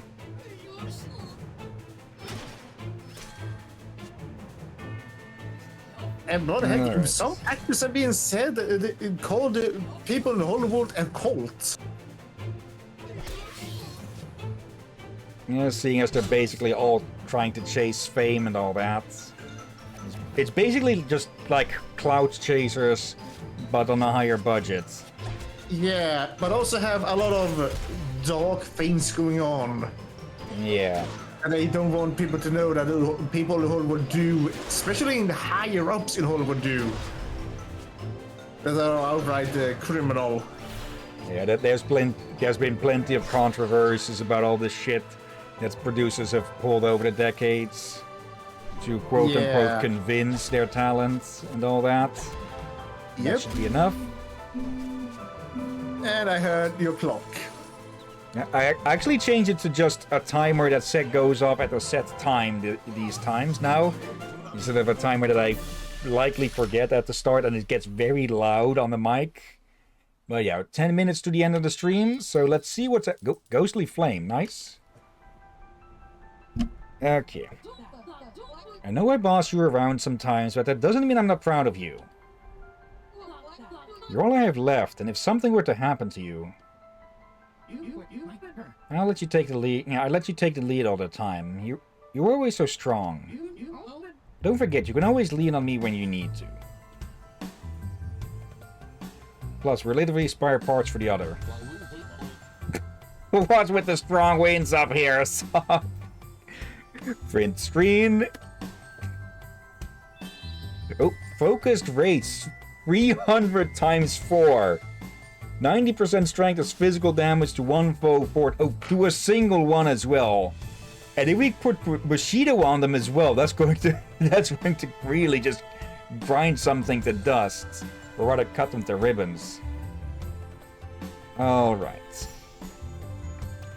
And what the heck, Alright. some actors have been said, called people in Hollywood a cult. Yeah, seeing as they're basically all trying to chase fame and all that. It's basically just like clout chasers, but on a higher budget. Yeah, but also have a lot of dark things going on. Yeah. And they don't want people to know that people in Hollywood do, especially in the higher ups in Hollywood do, that are outright criminal. Yeah, there's been plenty of controversies about all this shit that producers have pulled over the decades to quote-unquote convince their talent and all that. Yep. That should be enough. And I heard your clock. I actually changed it to just a timer that goes off at a set time these times now, instead of a timer that I likely forget at the start and it gets very loud on the mic. But yeah, 10 minutes to the end of the stream, so let's see what's at... Ghostly Flame, nice. Okay. I know I boss you around sometimes, but that doesn't mean I'm not proud of you. You're all I have left, and if something were to happen to you... I'll let you take the lead. Yeah, I let you take the lead all the time. You're always so strong. Don't forget, you can always lean on me when you need to. Plus, relatively spare parts for the other. What's with the strong winds up here? Print screen. Oh, focused rates. 300 times 4. 90% strength as physical damage to one foe fort. Oh, to a single one as well. And if we put Bushido on them as well, that's going to really just grind something to dust. Or rather cut them to ribbons. Alright.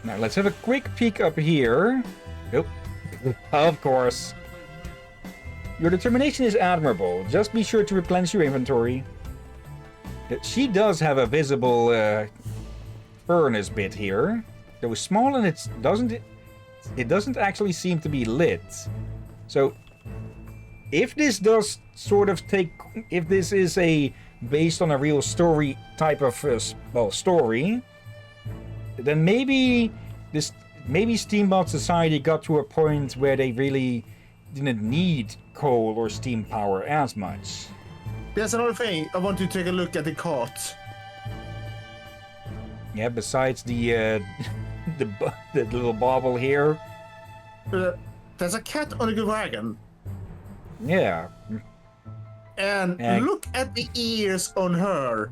Now let's have a quick peek up here. Nope. Of course. Your determination is admirable. Just be sure to replenish your inventory. She does have a visible furnace bit here. It was small and it doesn't actually seem to be lit. So if this does sort of if this is based on a real story type of story, then maybe Steambot Society got to a point where they really didn't need coal or steam power as much. There's another thing. I want you to take a look at the cart. Yeah, besides the little bauble here. There's a cat on a wagon. Yeah. And look at the ears on her.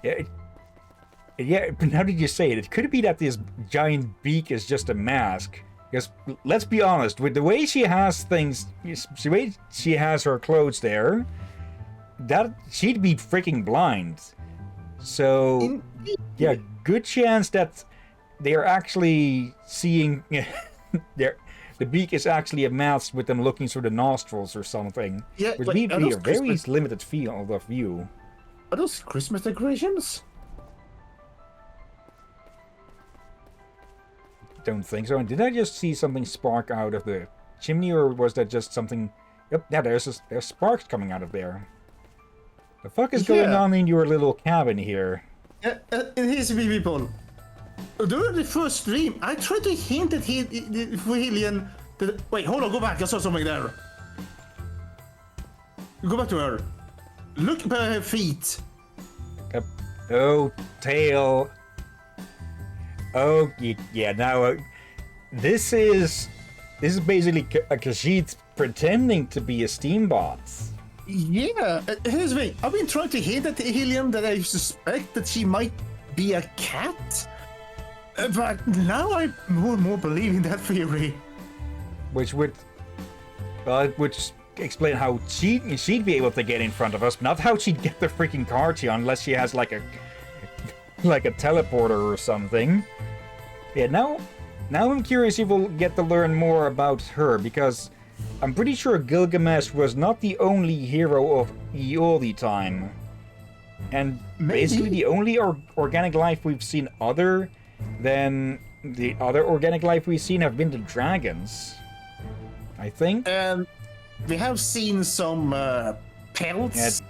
Yeah, but how did you say it? It could be that this giant beak is just a mask. Because, let's be honest, with the way she has things, the way she has her clothes there, that she'd be freaking blind. So, yeah, good chance that they're actually seeing... the beak is actually a mask with them looking through the nostrils or something. Yeah, which would be a very limited field of view. Are those Christmas decorations? Don't think so. And did I just see something spark out of the chimney, or was that just something... Yep, yeah, there's sparks coming out of there. The fuck is going on in your little cabin here? And here's the people. During the first stream, I tried to hint at Hillyan that... Wait, hold on, go back. I saw something there. Go back to her. Look at her feet. Oh, tail. Oh, yeah, now... this is basically a Khajiit pretending to be a Steambot. Yeah, here's the thing. I've been trying to hint at Hillyan that I suspect that she might be a cat. But now I more and more believe in that theory. Which would explain how she'd be able to get in front of us, not how she'd get the freaking cart on, unless she has like a teleporter or something. Yeah, now I'm curious if we'll get to learn more about her, because I'm pretty sure Gilgamesh was not the only hero of Eoli time. And basically the only organic life we've seen other than the other organic life we've seen have been the dragons, I think. And we have seen some pelts.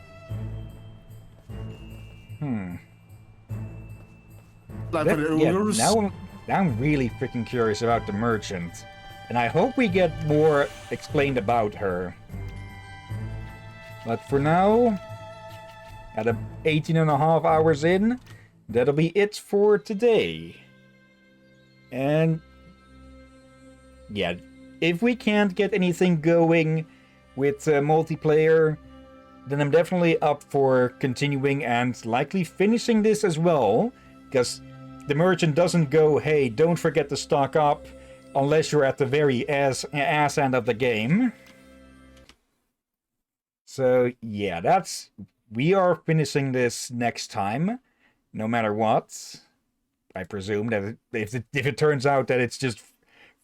Like now I'm really freaking curious about the merchant. And I hope we get more explained about her. But for now, at 18.5 hours in, that'll be it for today. And yeah, if we can't get anything going with multiplayer, then I'm definitely up for continuing and likely finishing this as well, because the merchant doesn't go, hey, don't forget to stock up, unless you're at the very ass end of the game. So yeah, we are finishing this next time, no matter what. I presume that if it turns out that it's just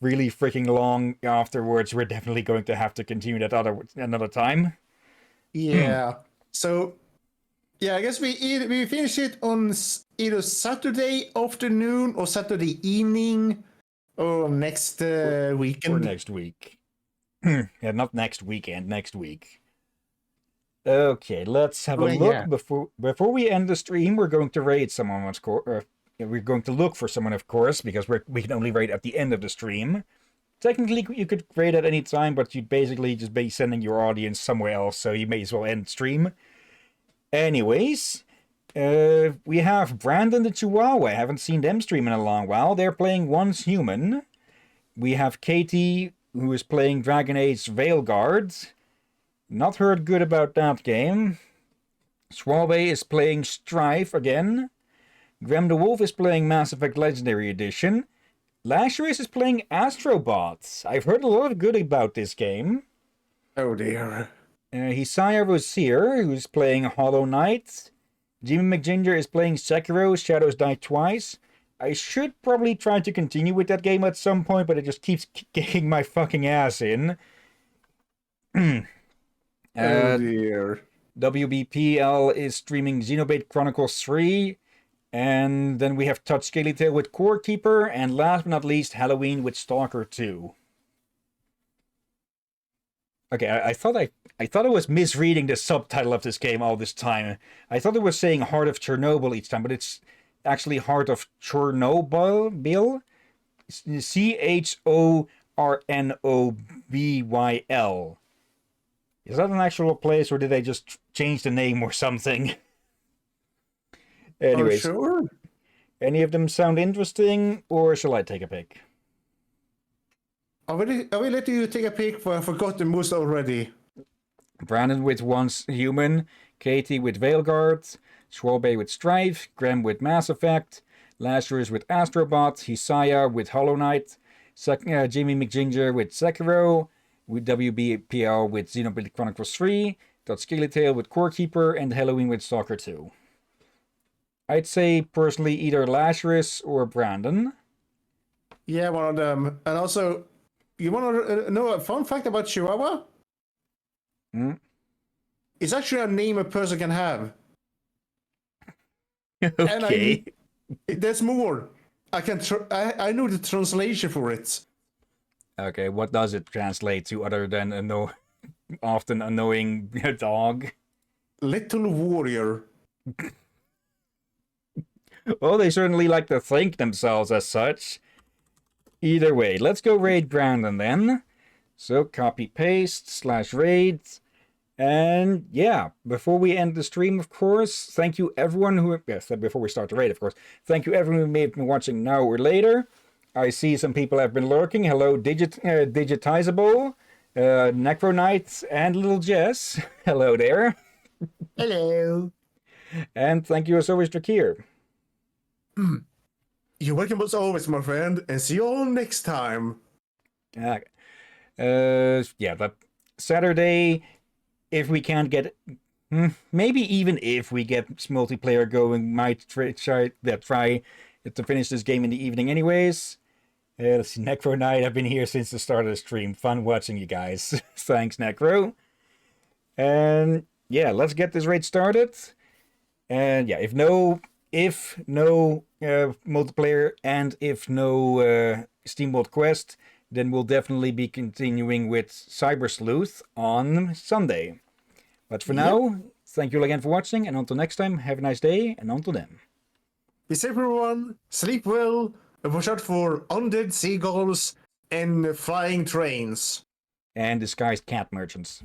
really freaking long afterwards, we're definitely going to have to continue that another time. Yeah. So, yeah, I guess we finish it on either Saturday afternoon or Saturday evening or next weekend. Or next week. Yeah, not next weekend, next week. Okay, let's have a look. Yeah. Before we end the stream, we're going to raid someone, of course. We're going to look for someone, of course, because we can only raid at the end of the stream. Technically, you could raid at any time, but you'd basically just be sending your audience somewhere else, so you may as well end stream. Anyways, we have Brandon the Chihuahua. I haven't seen them stream in a long while. They're playing Once Human. We have Katie, who is playing Dragon Age Veilguard. Not heard good about that game. Schwabe is playing Strife again. Graham the Wolf is playing Mass Effect Legendary Edition. Lazarus is playing Astrobots. I've heard a lot of good about this game. Oh dear. Hisaya Rosier, who's playing Hollow Knight. Jimmy McGinger is playing Sekiro, Shadows Die Twice. I should probably try to continue with that game at some point, but it just keeps kicking my fucking ass in. Oh dear. WBPL is streaming Xenoblade Chronicles 3. And then we have Touch Scaly Tail with Core Keeper. And last but not least, Halloween with Stalker 2. Okay, I thought I was misreading the subtitle of this game all this time. I thought it was saying Heart of Chernobyl each time, but it's actually Heart of Chernobyl. CHORNOBYL. Is that an actual place, or did they just change the name or something? Anyways, Oh, sure. Any of them sound interesting, or shall I take a pick? I will let you take a pick, for I forgot the most already. Brandon with Once Human, Katie with Veilguard, Schwabe with Strife, Graham with Mass Effect, Lazarus with Astrobot, Hisaya with Hollow Knight, Jimmy McGinger with Sekiro, with WBPL with Xenoblade Chronicles 3, Scaly Tail with Core Keeper, and Halloween with Stalker 2. I'd say, personally, either Lazarus or Brandon. Yeah, one of them. And also, you want to know a fun fact about Chihuahua? It's actually a name a person can have. Okay. And there's more. I know the translation for it. Okay, what does it translate to other than a often annoying dog? Little warrior. Well, they certainly like to think themselves as such. Either way, let's go raid Brandon then. So copy paste /raid. And yeah, before we end the stream, of course, thank you everyone who, yes, before we start the raid, of course, thank you everyone who may have been watching now or later. I see some people have been lurking. Hello, Digitizable, Necro Knight, and Little Jess. Hello there. Hello. And thank you as always, Drakir. You're welcome as always, my friend, and see you all next time. Yeah, but Saturday, if we can't get, maybe even if we get multiplayer going, might try to finish this game in the evening anyways. Let's see, Necro Knight, I've been here since the start of the stream. Fun watching you guys. Thanks, Necro. And yeah, let's get this raid started. And yeah, if no multiplayer and if no SteamWorld Quest, then we'll definitely be continuing with Cyber Sleuth on Sunday. But for now, thank you all again for watching, and until next time, have a nice day, and until then. Be safe, everyone. Sleep well, and watch out for undead seagulls and flying trains. And disguised cat merchants.